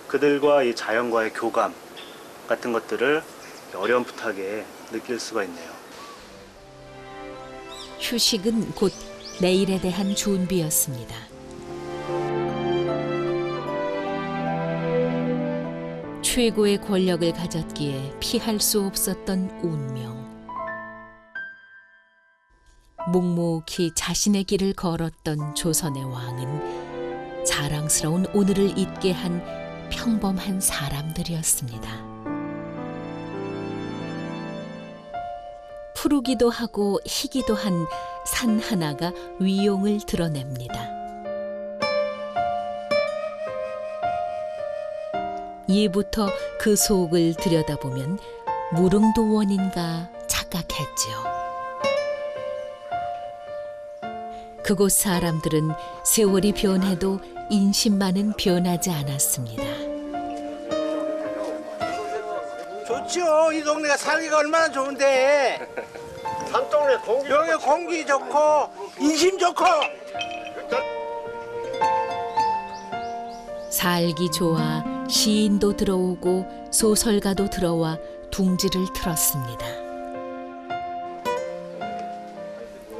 그들과 이 자연과의 교감 같은 것들을 어렴풋하게 느낄 수가 있네요. 휴식은 곧 내일에 대한 준비였습니다. 최고의 권력을 가졌기에 피할 수 없었던 운명. 묵묵히 자신의 길을 걸었던 조선의 왕은 자랑스러운 오늘을 잊게 한 평범한 사람들이었습니다. 푸르기도 하고 희기도 한 산 하나가 위용을 드러냅니다. 예부터 그 속을 들여다보면 무릉도원인가 착각했지요. 그곳 사람들은 세월이 변해도 인심만은 변하지 않았습니다. 좋죠. 이 동네가 살기가 얼마나 좋은데. 산동네 공기 여기 공기 좋고 인심 좋고. 살기 좋아 시인도 들어오고 소설가도 들어와 둥지를 틀었습니다.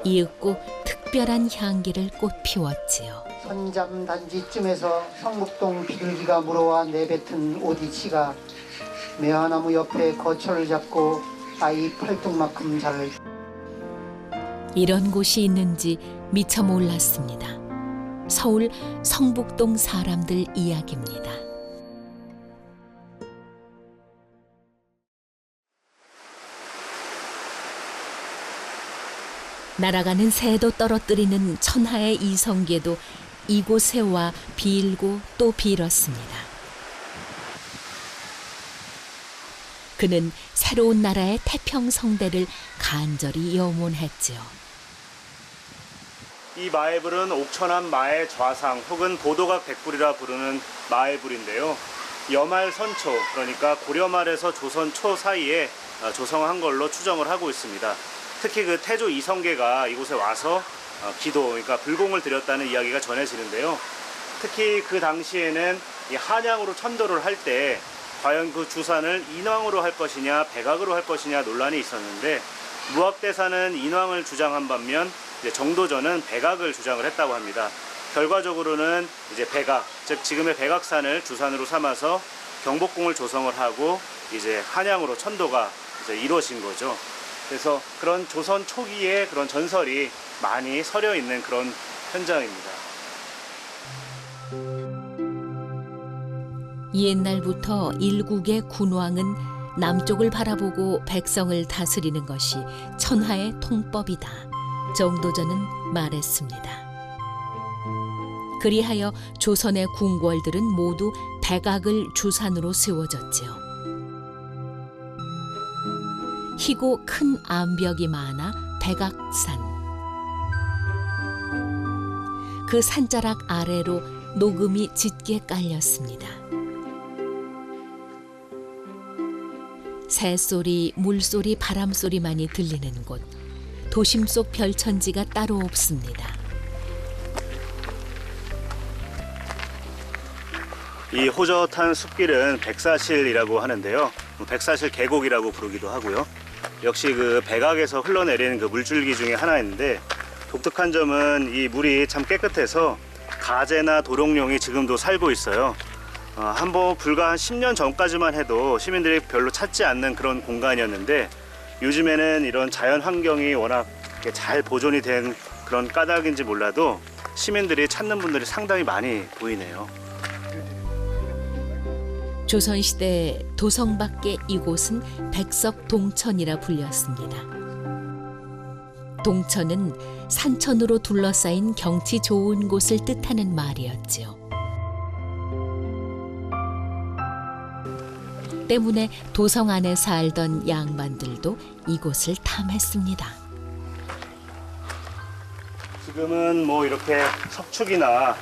이윽고 특별한 향기를 꽃피웠지요. 선잠 단지쯤에서 성북동 비둘기가 물어와 내뱉은 오디치가 매화나무 옆에 거처를 잡고 아이 팔뚝만큼 잘. 이런 곳이 있는지 미처 몰랐습니다. 서울 성북동 사람들 이야기입니다. 날아가는 새도 떨어뜨리는 천하의 이성계도 이곳에 와 빌고 또 빌었습니다. 그는 새로운 나라의 태평성대를 간절히 염원했지요. 이 마애불은 옥천암 마애 좌상 혹은 보도각 백불이라 부르는 마애불인데요. 여말 선초, 그러니까 고려말에서 조선 초 사이에 조성한 걸로 추정을 하고 있습니다. 특히 그 태조 이성계가 이곳에 와서 기도, 그러니까 불공을 드렸다는 이야기가 전해지는데요. 특히 그 당시에는 이 한양으로 천도를 할 때 과연 그 주산을 인왕으로 할 것이냐 백악으로 할 것이냐 논란이 있었는데 무학대사는 인왕을 주장한 반면 이제 정도전은 백악을 주장을 했다고 합니다. 결과적으로는 이제 백악, 즉 지금의 백악산을 주산으로 삼아서 경복궁을 조성을 하고 이제 한양으로 천도가 이제 이루어진 거죠. 그래서 그런 조선 초기의 그런 전설이 많이 서려 있는 그런 현장입니다. 옛날부터 일국의 군왕은 남쪽을 바라보고 백성을 다스리는 것이 천하의 통법이다. 정도전은 말했습니다. 그리하여 조선의 궁궐들은 모두 백악을 주산으로 세워졌지요. 희고 큰 암벽이 많아 백악산. 그 산자락 아래로 녹음이 짙게 깔렸습니다. 새소리, 물소리, 바람소리만이 들리는 곳. 도심 속 별천지가 따로 없습니다. 이 호젓한 숲길은 백사실이라고 하는데요. 백사실 계곡이라고 부르기도 하고요. 역시 그 백악에서 흘러내리는 그 물줄기 중에 하나인데 독특한 점은 이 물이 참 깨끗해서 가재나 도롱뇽이 지금도 살고 있어요. 한번 불과 한 10년 전까지만 해도 시민들이 별로 찾지 않는 그런 공간이었는데 요즘에는 이런 자연 환경이 워낙 잘 보존이 된 그런 까닭인지 몰라도 시민들이 찾는 분들이 상당히 많이 보이네요. 조선시대 도성 밖의 이곳은 백석동천이라 불렸습니다. 동천은 산천으로 둘러싸인 경치 좋은 곳을 뜻하는 말이었지요. 때문에 도성 안에 살던 양반들도 이곳을 탐했습니다. 지금은 뭐 이렇게 석축이나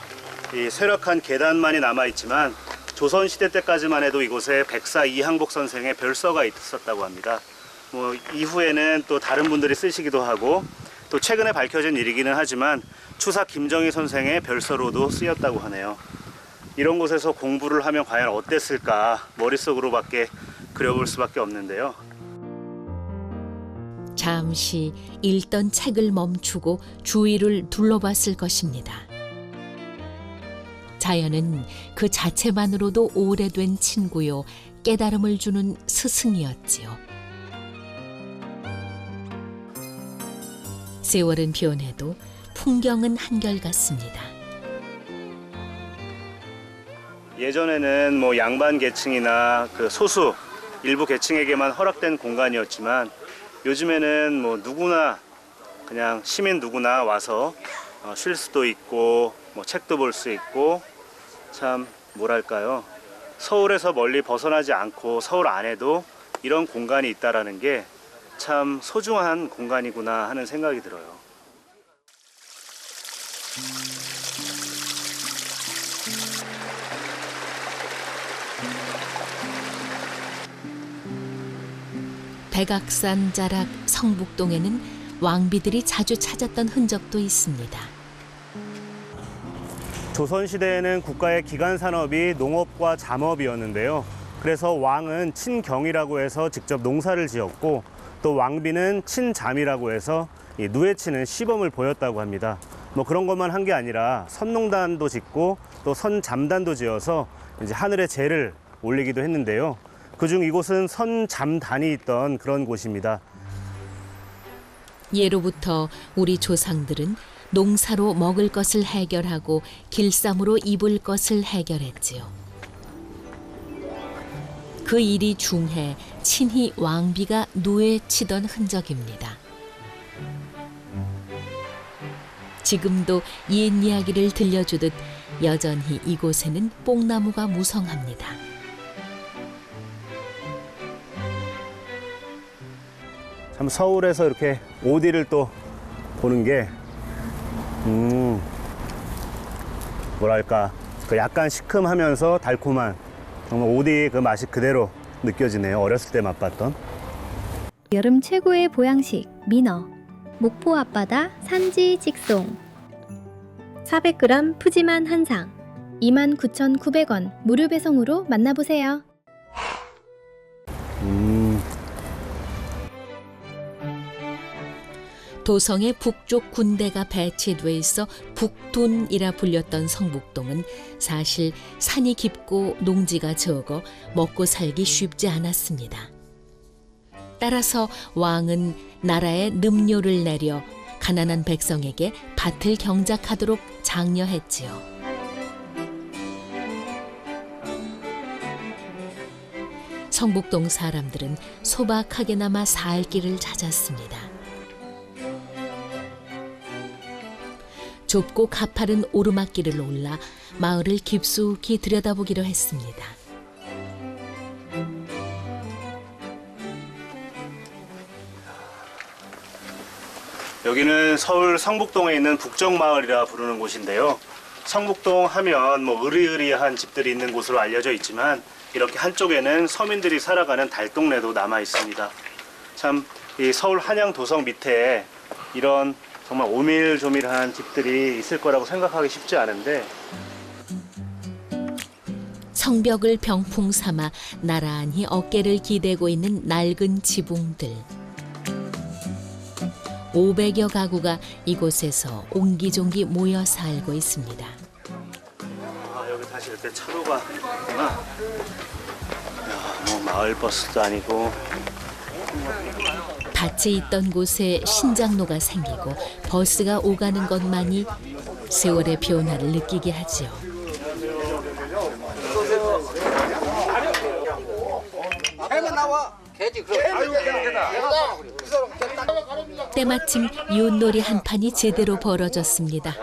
이 쇠락한 계단만이 남아 있지만 조선 시대 때까지만 해도 이곳에 백사 이항복 선생의 별서가 있었다고 합니다. 뭐 이후에는 또 다른 분들이 쓰시기도 하고 또 최근에 밝혀진 일이기는 하지만 추사 김정희 선생의 별서로도 쓰였다고 하네요. 이런 곳에서 공부를 하면 과연 어땠을까 머릿속으로밖에 그려볼 수밖에 없는데요. 잠시 읽던 책을 멈추고 주위를 둘러봤을 것입니다. 자연은 그 자체만으로도 오래된 친구요, 깨달음을 주는 스승이었지요. 세월은 변해도 풍경은 한결같습니다. 예전에는 뭐 양반 계층이나 그 소수 일부 계층에게만 허락된 공간이었지만 요즘에는 뭐 누구나 그냥 시민 누구나 와서 쉴 수도 있고 뭐 책도 볼 수 있고 참 뭐랄까요, 서울에서 멀리 벗어나지 않고 서울 안에도 이런 공간이 있다라는 게 참 소중한 공간이구나 하는 생각이 들어요. 백악산 자락 성북동에는 왕비들이 자주 찾았던 흔적도 있습니다. 조선시대에는 국가의 기간 산업이 농업과 잠업이었는데요. 그래서 왕은 친경이라고 해서 직접 농사를 지었고 또 왕비는 친잠이라고 해서 이 누에 치는 시범을 보였다고 합니다. 뭐 그런 것만 한 게 아니라 선농단도 짓고 또 선잠단도 지어서 이제 하늘에 재를 올리기도 했는데요. 그중 이곳은 선잠단이 있던 그런 곳입니다. 예로부터 우리 조상들은 농사로 먹을 것을 해결하고 길쌈으로 입을 것을 해결했지요. 그 일이 중해 친히 왕비가 누에 치던 흔적입니다. 지금도 옛 이야기를 들려주듯 여전히 이곳에는 뽕나무가 무성합니다. 참 서울에서 이렇게 오디를 또 보는 게 뭐랄까 그 약간 시큼하면서 달콤한 정말 오디의 그 맛이 그대로 느껴지네요. 어렸을 때 맛봤던. 여름 최고의 보양식 민어, 목포 앞바다 산지 직송 400g 푸짐한 한상 29,900원 무료 배송으로 만나보세요. 도성의 북쪽 군대가 배치돼 있어 북둔이라 불렸던 성북동은 사실 산이 깊고 농지가 적어 먹고 살기 쉽지 않았습니다. 따라서 왕은 나라에 늠료를 내려 가난한 백성에게 밭을 경작하도록 장려했지요. 성북동 사람들은 소박하게나마 살 길을 찾았습니다. 좁고 가파른 오르막길을 올라 마을을 깊숙이 들여다보기로 했습니다. 여기는 서울 성북동에 있는 북정마을이라 부르는 곳인데요. 성북동 하면 뭐 으리으리한 집들이 있는 곳으로 알려져 있지만 이렇게 한쪽에는 서민들이 살아가는 달동네도 남아 있습니다. 참 이 서울 한양 도성 밑에 이런 정말 오밀조밀한 집들이 있을 거라고 생각하기 쉽지 않은데 성벽을 병풍 삼아 나란히 어깨를 기대고 있는 낡은 지붕들. 500여 가구가 이곳에서 옹기종기 모여 살고 있습니다. 아, 여기 다시 이렇게 차로가 있구나. 야, 뭐 마을 버스도 아니고. 밭에 있던 곳에 신장로가 생기고 버스가 오가는 것만이 세월의 변화를 느끼게 하지요. 때마침 윷놀이 한 판이 제대로 벌어졌습니다.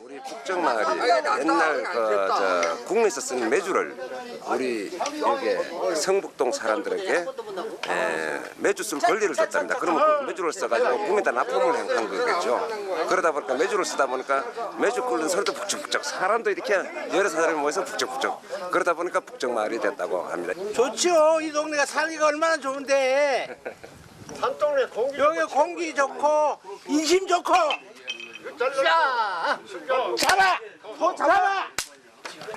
우리 북정마을이 옛날 국내에서 쓰는 매주를 우리 이렇게 성북동 사람들에게 매주쓸 권리를 줬답니다. 그러면 그 매주를 써가지고 국민에다 납품을 한 거겠죠. 그러다 보니까 매주를 쓰다 보니까 매주 끓는 소리도 북적북적, 사람도 이렇게 여러 사람이 모여서 북적북적, 그러다 보니까 북적마을이 됐다고 합니다. 좋죠. 이 동네가 살기가 얼마나 좋은데. 산동네 공기 여기 공기 좋고 인심 좋고. 자, 잡아, 더 잡아.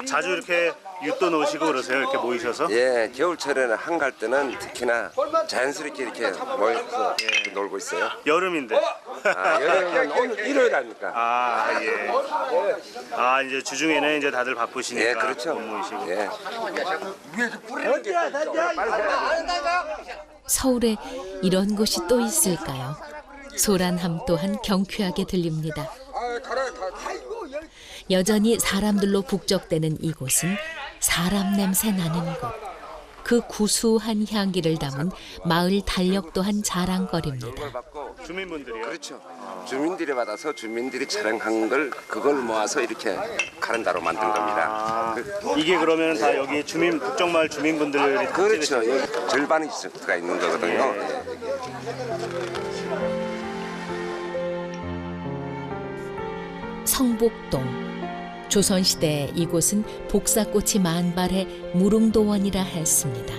자주 이렇게 윷도 놓으시고 그러세요? 이렇게 모이셔서? 예, 겨울철에는 한갈 때는 특히나 자연스럽게 이렇게 모여서 놀고 있어요. 여름인데. 여름은 오늘 일요일 아닙니까? 아, 예. 이제 주중에는 이제 다들 바쁘시니까. 예, 그렇죠. 못 모이시고. 예. 서울에 이런 곳이 또 있을까요? 소란함 또한 경쾌하게 들립니다. 여전히 사람들로 북적대는 이곳은 사람 냄새 나는 곳. 그 구수한 향기를 담은 마을 달력 또한 자랑거리입니다. 주민분들이요? 그렇죠. 주민들이 받아서 주민들이 촬영한 걸 그걸 모아서 이렇게 카렌다로 만든 겁니다. 이게 그러면 다 여기 북정마을 주민분들이 그렇죠. 여기 절반이 가 있는 거거든요. 성북동. 조선시대 이곳은 복사꽃이 만발해 무릉도원이라 했습니다.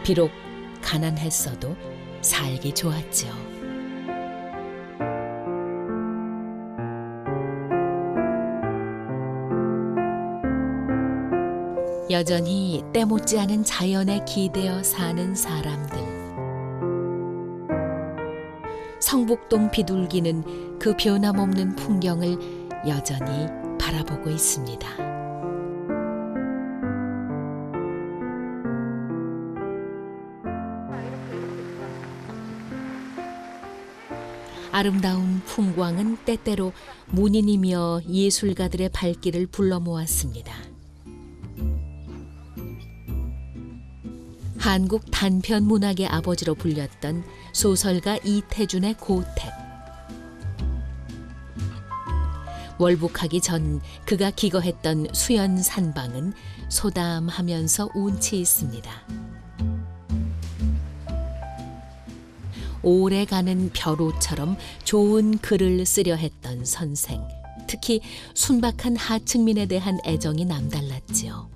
비록 가난했어도 살기 좋았죠. 여전히 때 못지않은 자연에 기대어 사는 사람들. 성북동 비둘기는 그 변함없는 풍경을 여전히 바라보고 있습니다. 아름다운 풍광은 때때로 문인이며 예술가들의 발길을 불러 모았습니다. 한국 단편 문학의 아버지로 불렸던 소설가 이태준의 고택. 월북하기 전 그가 기거했던 수연산방은 소담하면서 운치 있습니다. 오래가는 벼루처럼 좋은 글을 쓰려 했던 선생. 특히 순박한 하층민에 대한 애정이 남달랐지요.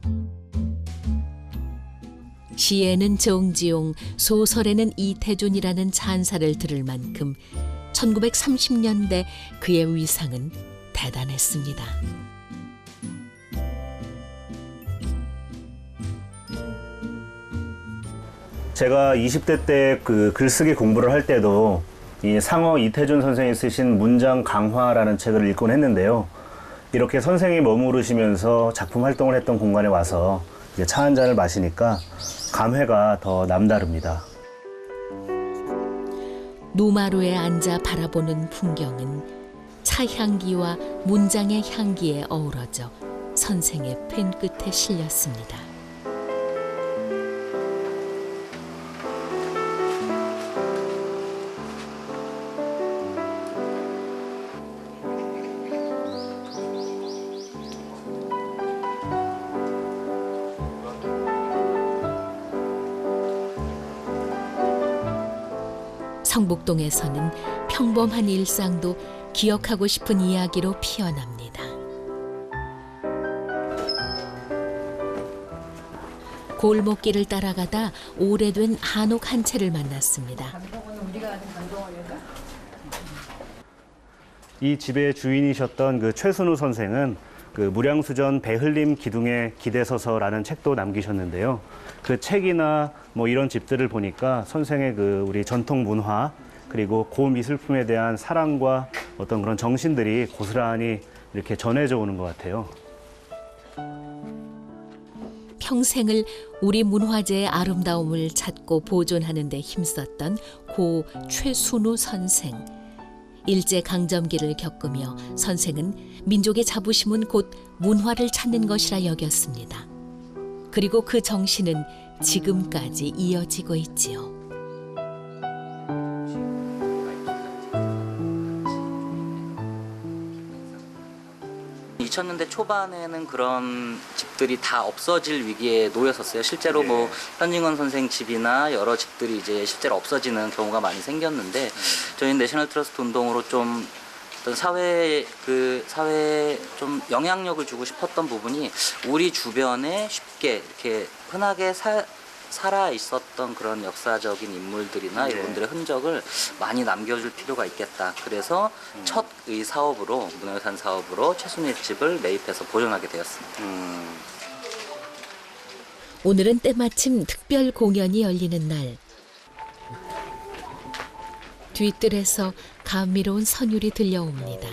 시에는 정지용, 소설에는 이태준이라는 찬사를 들을 만큼 1930년대 그의 위상은 대단했습니다. 제가 20대 때 그 글쓰기 공부를 할 때도 이 상어 이태준 선생이 쓰신 문장 강화라는 책을 읽곤 했는데요. 이렇게 선생이 머무르시면서 작품 활동을 했던 공간에 와서 이제 차 한 잔을 마시니까 감회가 더 남다릅니다. 노마루에 앉아 바라보는 풍경은 차 향기와 문장의 향기에 어우러져 선생의 펜 끝에 실렸습니다. 성북동에서는 평범한 일상도 기억하고 싶은 이야기로 피어납니다. 골목길을 따라가다 오래된 한옥 한 채를 만났습니다. 이 집의 주인이셨던 그 최순우 선생은 그 무량수전 배흘림 기둥에 기대서서라는 책도 남기셨는데요. 그 책이나 뭐 이런 집들을 보니까 선생의 그 우리 전통 문화 그리고 고미술품에 대한 사랑과 어떤 그런 정신들이 고스란히 이렇게 전해져 오는 것 같아요. 평생을 우리 문화재의 아름다움을 찾고 보존하는 데 힘썼던 고 최순우 선생. 일제강점기를 겪으며 선생은 민족의 자부심은 곧 문화를 찾는 것이라 여겼습니다. 그리고 그 정신은 지금까지 이어지고 있지요. 2000년대 초반에는 그런 집들이 다 없어질 위기에 놓였었어요. 실제로 뭐 현진건 선생 집이나 여러 집들이 이제 실제로 없어지는 경우가 많이 생겼는데 저희는 내셔널 트러스트 운동으로 좀 어떤 사회에 좀 영향력을 주고 싶었던 부분이 우리 주변에 쉽게 이렇게 흔하게 살아 있었던 그런 역사적인 인물들이나 이분들의 흔적을 많이 남겨줄 필요가 있겠다. 그래서 첫 의 사업으로 문화유산 사업으로 최순일 집을 매입해서 보존하게 되었습니다. 오늘은 때마침 특별 공연이 열리는 날. 뒤뜰에서 감미로운 선율이 들려옵니다.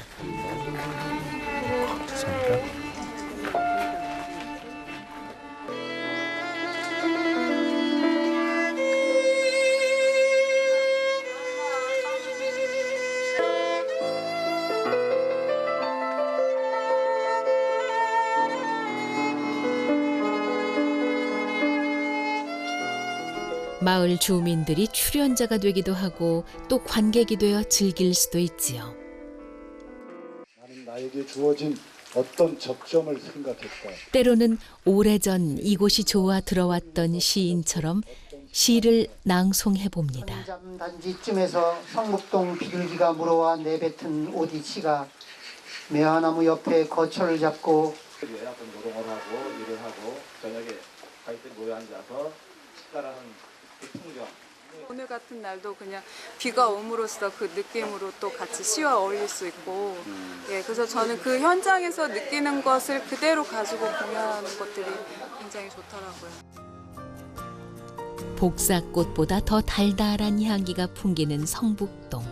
마을 주민들이 출연자가 되기도 하고 또 관객이 되어 즐길 수도 있지요. 나는 나에게 주어진 어떤 접점을 생각했다. 때로는 오래전 이곳이 좋아 들어왔던 시인처럼 시를 낭송해 봅니다. 단지쯤에서 성북동 비둘기가 물어와 내뱉은 오디치가 매화나무 옆에 거처를 잡고 에어컨 노동을 하고 일을 하고 저녁에 가족들이 모여 앉아서 식사를 하는 오늘 같은 날도 그냥 비가 옴으로써 그 느낌으로 또 같이 시와 어울릴 수 있고 예, 그래서 저는 그 현장에서 느끼는 것을 그대로 가지고 공연하는 것들이 굉장히 좋더라고요. 복사꽃보다 더 달달한 향기가 풍기는 성북동.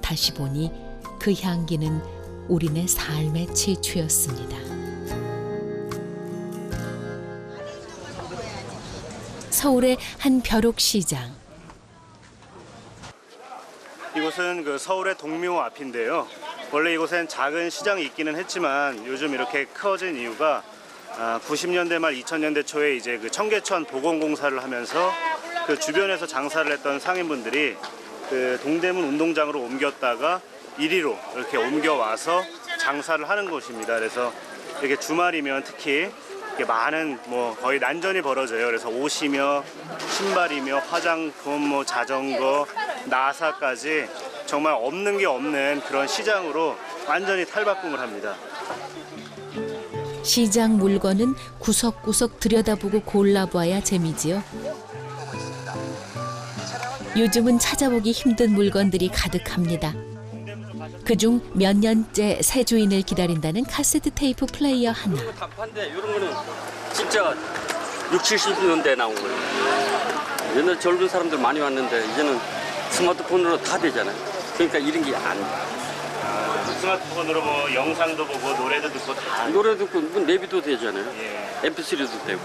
다시 보니 그 향기는 우리네 삶의 지취였습니다. 서울의 한 벼룩시장. 이곳은 그 서울의 동묘 앞인데요. 원래 이곳엔 작은 시장이 있기는 했지만 요즘 이렇게 커진 이유가 90년대 말 2000년대 초에 이제 그 청계천 도공공사를 하면서 그 주변에서 장사를 했던 상인분들이 그 동대문 운동장으로 옮겼다가 이리로 이렇게 옮겨와서 장사를 하는 곳입니다. 그래서 이렇게 주말이면 특히 많은 뭐 거의 난전이 벌어져요. 그래서 옷이며 신발이며 화장품, 뭐 자전거, 나사까지 정말 없는 게 없는 그런 시장으로 완전히 탈바꿈을 합니다. 시장 물건은 구석구석 들여다보고 골라봐야 재미지요. 요즘은 찾아보기 힘든 물건들이 가득합니다. 그중 몇 년째 새 주인을 기다린다는 카세트 테이프 플레이어 하나. 단판데 이런 거는 진짜 60, 70년대에 나온 거예요. 옛날 젊은 사람들 많이 왔는데 이제는 스마트폰으로 다 되잖아요. 그러니까 이런 게 안 돼. 스마트폰으로 뭐 영상도 보고 노래도 듣고 다. 노래 듣고 뭐 내비도 되잖아요. MP3도 되고.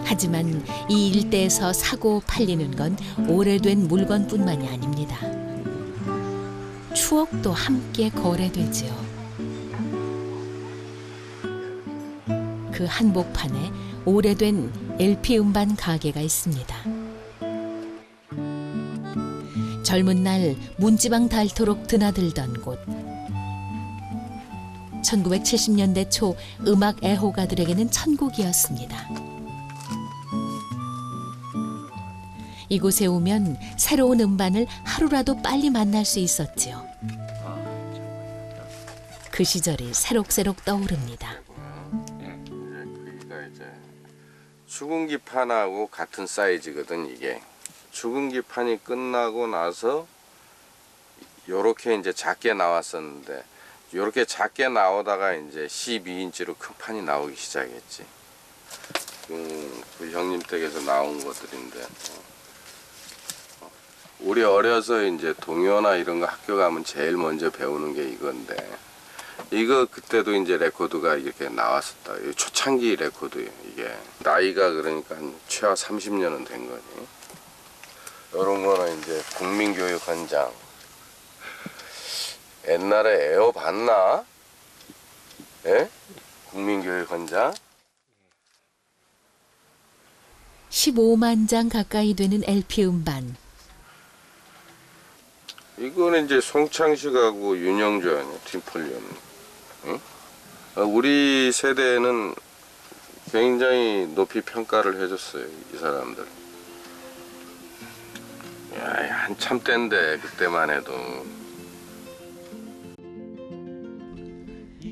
하지만 이 일대에서 사고 팔리는 건 오래된 물건뿐만이 아닙니다. 추억도 함께 거래되지요. 그 한복판에 오래된 LP 음반 가게가 있습니다. 젊은 날 문지방 닳도록 드나들던 곳. 1970년대 초 음악 애호가들에게는 천국이었습니다. 이곳에 오면 새로운 음반을 하루라도 빨리 만날 수 있었지요. 그 시절이 새록새록 떠오릅니다. 여기가 이제 주근기판하고 같은 사이즈거든 이게. 주근기판이 끝나고 나서 요렇게 이제 작게 나왔었는데 요렇게 작게 나오다가 이제 12인치로 큰 판이 나오기 시작했지. 그 형님 댁에서 나온 것들인데. 우리 어려서 이제 동요나 이런 거 학교 가면 제일 먼저 배우는 게 이건데 이거 그때도 이제 레코드가 이렇게 나왔었다. 초창기 레코드예요 이게. 나이가 그러니까 최하 30년은 된 거니. 이런 거는 이제 국민교육헌장. 옛날에 에어 봤나? 예? 국민교육헌장. 15만 장 가까이 되는 LP 음반. 이거는 이제 송창식하고 윤영주 아니야, 팀폴리언. 응? 우리 세대는 굉장히 높이 평가를 해줬어요, 이 사람들. 야, 한참 때인데 그때만 해도.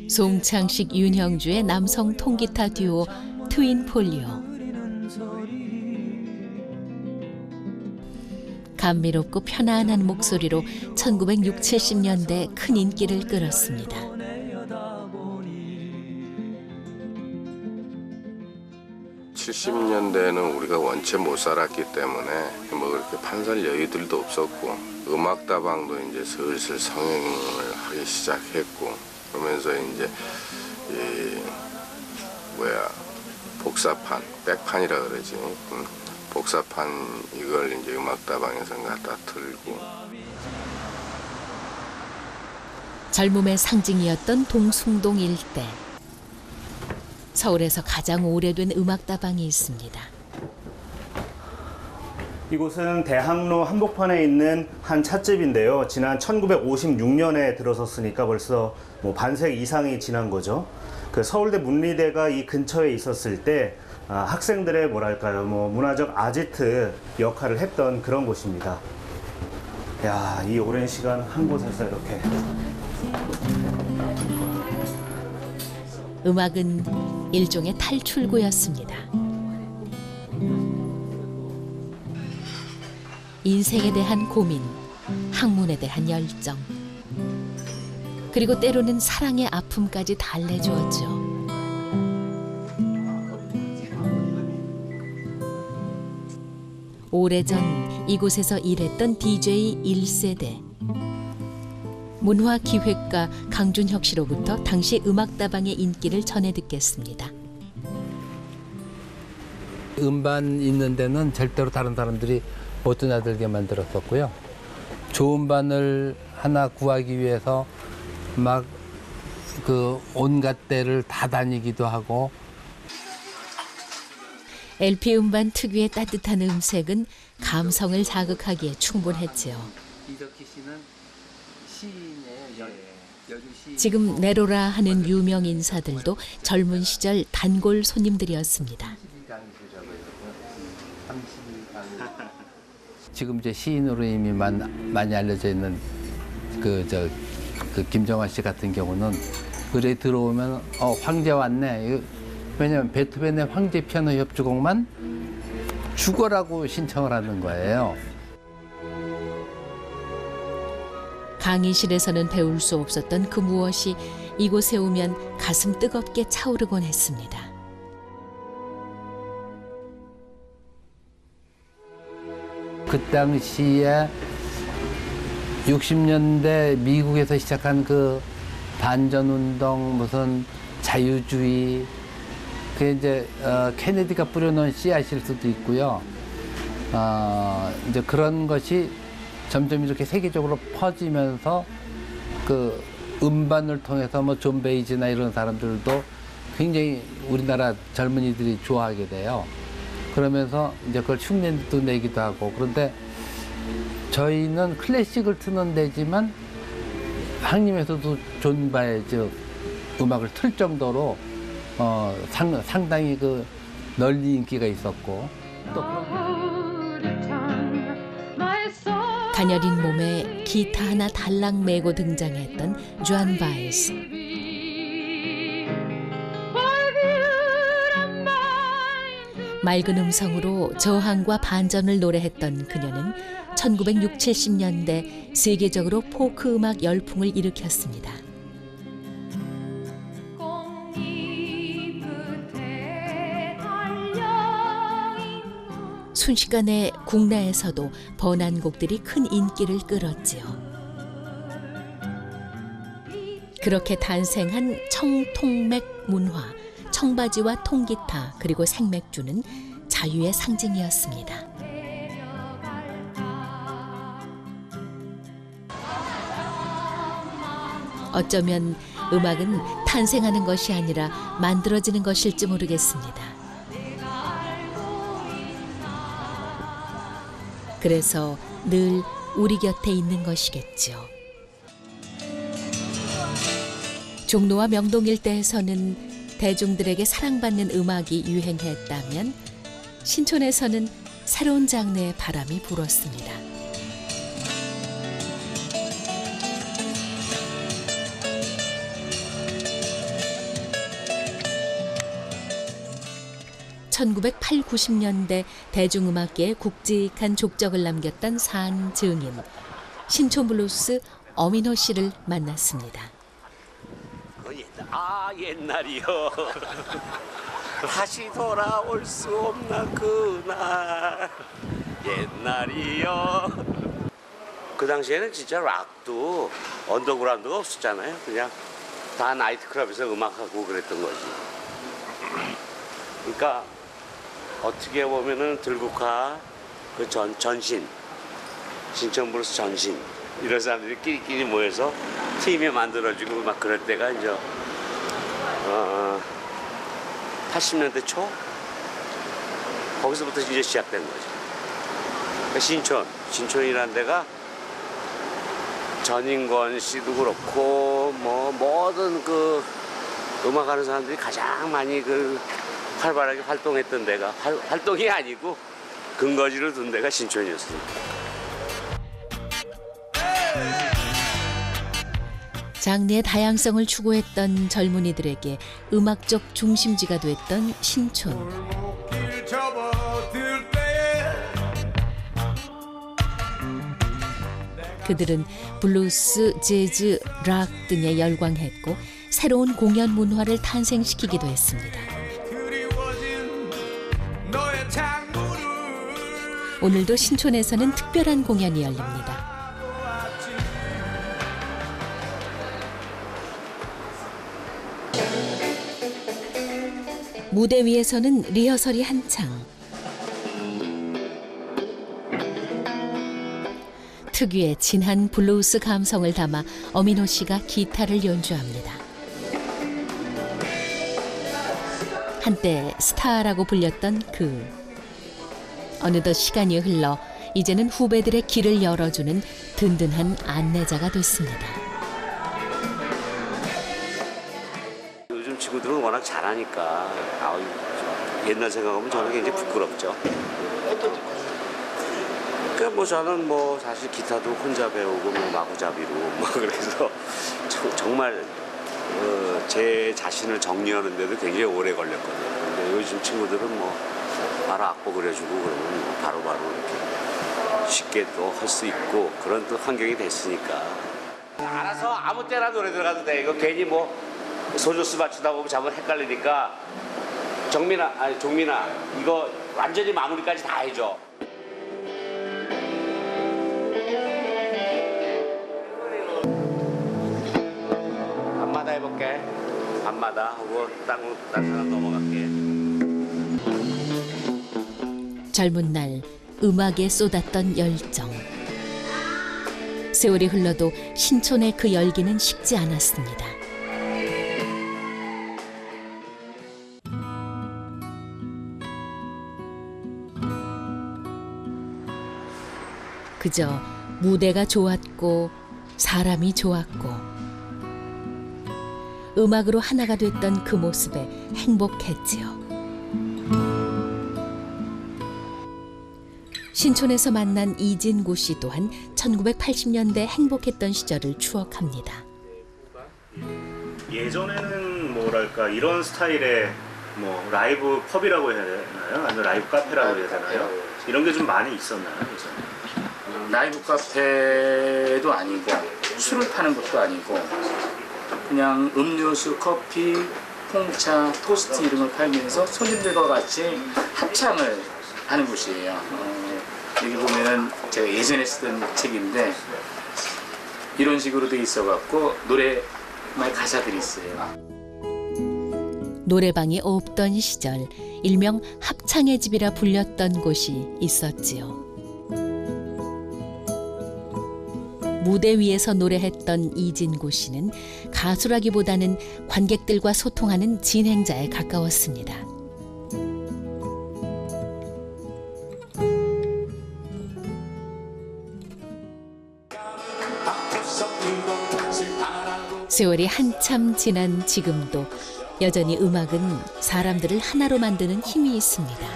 송창식, 윤형주의 남성 통기타 듀오 트윈폴리오. 감미롭고 편안한 목소리로 1960, 70년대 큰 인기를 끌었습니다. (70년대에는) 우리가 원체 못 살았기 때문에 뭐 그렇게 판살 여유들도 없었고 음악다방도 이제 슬슬 성행을 하기 시작했고 그러면서 이제 복사판, 백판이라 그러지. 복사판 이걸 이제 음악다방에서 갖다 틀고. 젊음의 상징이었던 동숭동 일대. 서울에서 가장 오래된 음악다방이 있습니다. 이곳은 대학로 한복판에 있는 한 찻집인데요. 지난 1956년에 들어섰으니까 벌써 뭐 반세기 이상이 지난 거죠. 그 서울대 문리대가 이 근처에 있었을 때 학생들의 뭐랄까요, 뭐 문화적 아지트 역할을 했던 그런 곳입니다. 야, 이 오랜 시간 한 곳에서 이렇게. 음악은 일종의 탈출구였습니다. 인생에 대한 고민, 학문에 대한 열정, 그리고 때로는 사랑의 아픔까지 달래주었죠. 오래전 이곳에서 일했던 DJ 1세대. 문화기획가 강준혁 씨로부터 당시 음악다방의 인기를 전해 듣겠습니다. 음반 있는 데는 절대로 다른 사람들이 못 드나들게 만들었었고요. 좋은 반을 하나 구하기 위해서 막 그 온갖 데를 다 다니기도 하고. LP 음반 특유의 따뜻한 음색은 감성을 자극하기에 충분했지요. 이덕희 씨는 시인이에요. 지금 내로라 하는 유명 인사들도 젊은 시절 단골 손님들이었습니다. 지금 이제 시인으로 이미 많이 알려져 있는 그 김정환 씨 같은 경우는 글에 들어오면 황제 왔네. 왜냐면 베토벤의 황제 피아노 협주곡만 죽어라고 신청을 하는 거예요. 강의실에서는 배울 수 없었던 그 무엇이 이곳에 오면 가슴 뜨겁게 차오르곤 했습니다. 그 당시에 60년대 미국에서 시작한 그 반전운동, 무슨 자유주의, 그게 이제 케네디가 뿌려놓은 씨앗일 수도 있고요. 이제 그런 것이 점점 이렇게 세계적으로 퍼지면서 그 음반을 통해서 뭐 존 베이지나 이런 사람들도 굉장히 우리나라 젊은이들이 좋아하게 돼요. 그러면서 이제 그걸 흉내도 내기도 하고. 그런데 저희는 클래식을 트는 데지만 항림에서도 존 바이즈 음악을 틀 정도로 상당히 그 널리 인기가 있었고. 또 가녀린 몸에 기타 하나 달랑 메고 등장했던 존 바이즈. 맑은 음성으로 저항과 반전을 노래했던 그녀는 1960, 70년대 세계적으로 포크 음악 열풍을 일으켰습니다. 순식간에 국내에서도 번안곡들이 큰 인기를 끌었지요. 그렇게 탄생한 청통맥 문화, 청바지와 통기타 그리고 생맥주는 자유의 상징이었습니다. 어쩌면 음악은 탄생하는 것이 아니라 만들어지는 것일지 모르겠습니다. 그래서 늘 우리 곁에 있는 것이겠죠. 종로와 명동 일대에서는 대중들에게 사랑받는 음악이 유행했다면 신촌에서는 새로운 장르의 바람이 불었습니다. (1980, 90년대) 대중음악계에 굵직한 족적을 남겼던 산 증인 신촌 블루스 어민호 씨를 만났습니다. 옛날이요. 다시 돌아올 수 없나 그날 옛날이요. 그 당시에는 진짜 락도 언더그라운드가 없었잖아요. 그냥 다 나이트클럽에서 음악하고 그랬던 거지. 그러니까 어떻게 보면은 들국화 그 전신 신촌 블루스 전신 이런 사람들이 끼리끼리 모여서 팀이 만들어지고 막 그럴 때가 이제 80년대 초 거기서부터 이제 시작된 거죠. 그러니까 신촌이라는 데가 전인권 씨도 그렇고 뭐 모든 그 음악하는 사람들이 가장 많이 그 활발하게 활동했던 데가 활동이 아니고 근거지를 둔 데가 신촌이었습니다. 장르의 다양성을 추구했던 젊은이들에게 음악적 중심지가 됐던 신촌. 그들은 블루스, 재즈, 락 등에 열광했고 새로운 공연 문화를 탄생시키기도 했습니다. 오늘도 신촌에서는 특별한 공연이 열립니다. 무대 위에서는 리허설이 한창. 특유의 진한 블루스 감성을 담아 어민호 씨가 기타를 연주합니다. 한때 스타라고 불렸던 그. 어느덧 시간이 흘러 이제는 후배들의 길을 열어주는 든든한 안내자가 됐습니다. 요즘 친구들은 워낙 잘하니까 옛날 생각하면 저는 굉장히 부끄럽죠. 그러니까 뭐 저는 뭐 사실 기타도 혼자 배우고 뭐 마구잡이로 뭐 그래서 정말 제 자신을 정리하는데도 굉장히 오래 걸렸거든요. 근데 요즘 친구들은 뭐 바로 악보 그려주고 그러면 뭐 바로바로 이렇게 쉽게 또 할 수 있고 그런 또 환경이 됐으니까 알아서 아무 때나 노래 들어가도 돼. 이거 괜히 뭐 소조스 맞추다 보면 잠깐 헷갈리니까 종민아 이거 완전히 마무리까지 다 해줘. 밤마다 해볼게. 밤마다 하고 딴 사람 넘어갈게. 젊은 날 음악에 쏟았던 열정. 세월이 흘러도 신촌의 그 열기는 식지 않았습니다. 그저 무대가 좋았고 사람이 좋았고 음악으로 하나가 됐던 그 모습에 행복했지요. 신촌에서 만난 이진구 씨 또한 1980년대 행복했던 시절을 추억합니다. 예전에는 뭐랄까 이런 스타일의 뭐 라이브 펍이라고 해야 되나요? 아니면 라이브 카페라고 해야 되나요? 이런 게 좀 많이 있었나요? 예전에? 라이브 카페도 아니고 술을 파는 것도 아니고 그냥 음료수, 커피, 홍차, 토스트 이런 걸 팔면서 손님들과 같이 합창을 하는 곳이에요. 여기 보면은 제가 예전에 쓰던 책인데 이런 식으로 돼 있어갖고 노래만 가사들이 있어요. 노래방이 없던 시절 일명 합창의 집이라 불렸던 곳이 있었지요. 무대 위에서 노래했던 이진구 씨는 가수라기보다는 관객들과 소통하는 진행자에 가까웠습니다. 세월이 한참 지난 지금도 여전히 음악은 사람들을 하나로 만드는 힘이 있습니다.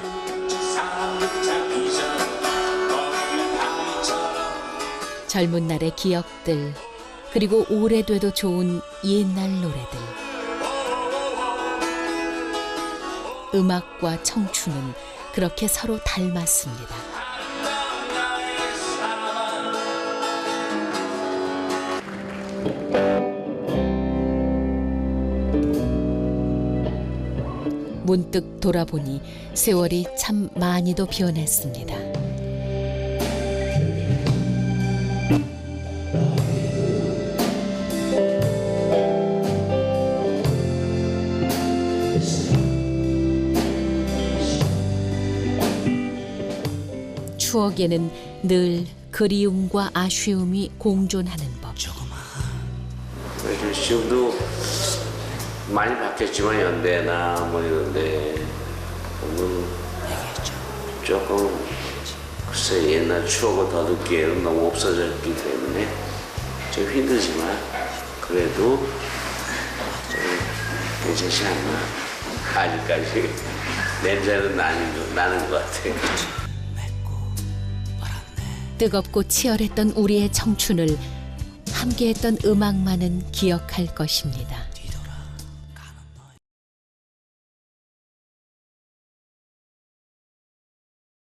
젊은 날의 기억들, 그리고 오래돼도 좋은 옛날 노래들. 음악과 청춘은 그렇게 서로 닮았습니다. 문득 돌아보니 세월이 참 많이도 변했습니다. 추억에는 늘 그리움과 아쉬움이 공존하는 법. 지금도 많이 바뀌었지만 연대나 뭐 이런데 보면 조금 글쎄 옛날 추억을 더듬기에는 너무 없어졌기 때문에 좀 힘들지만 그래도 좀 괜찮지 않나. 아직까지 냄새는 나는 것 같아요. 뜨겁고 치열했던 우리의 청춘을 함께했던 음악만은 기억할 것입니다.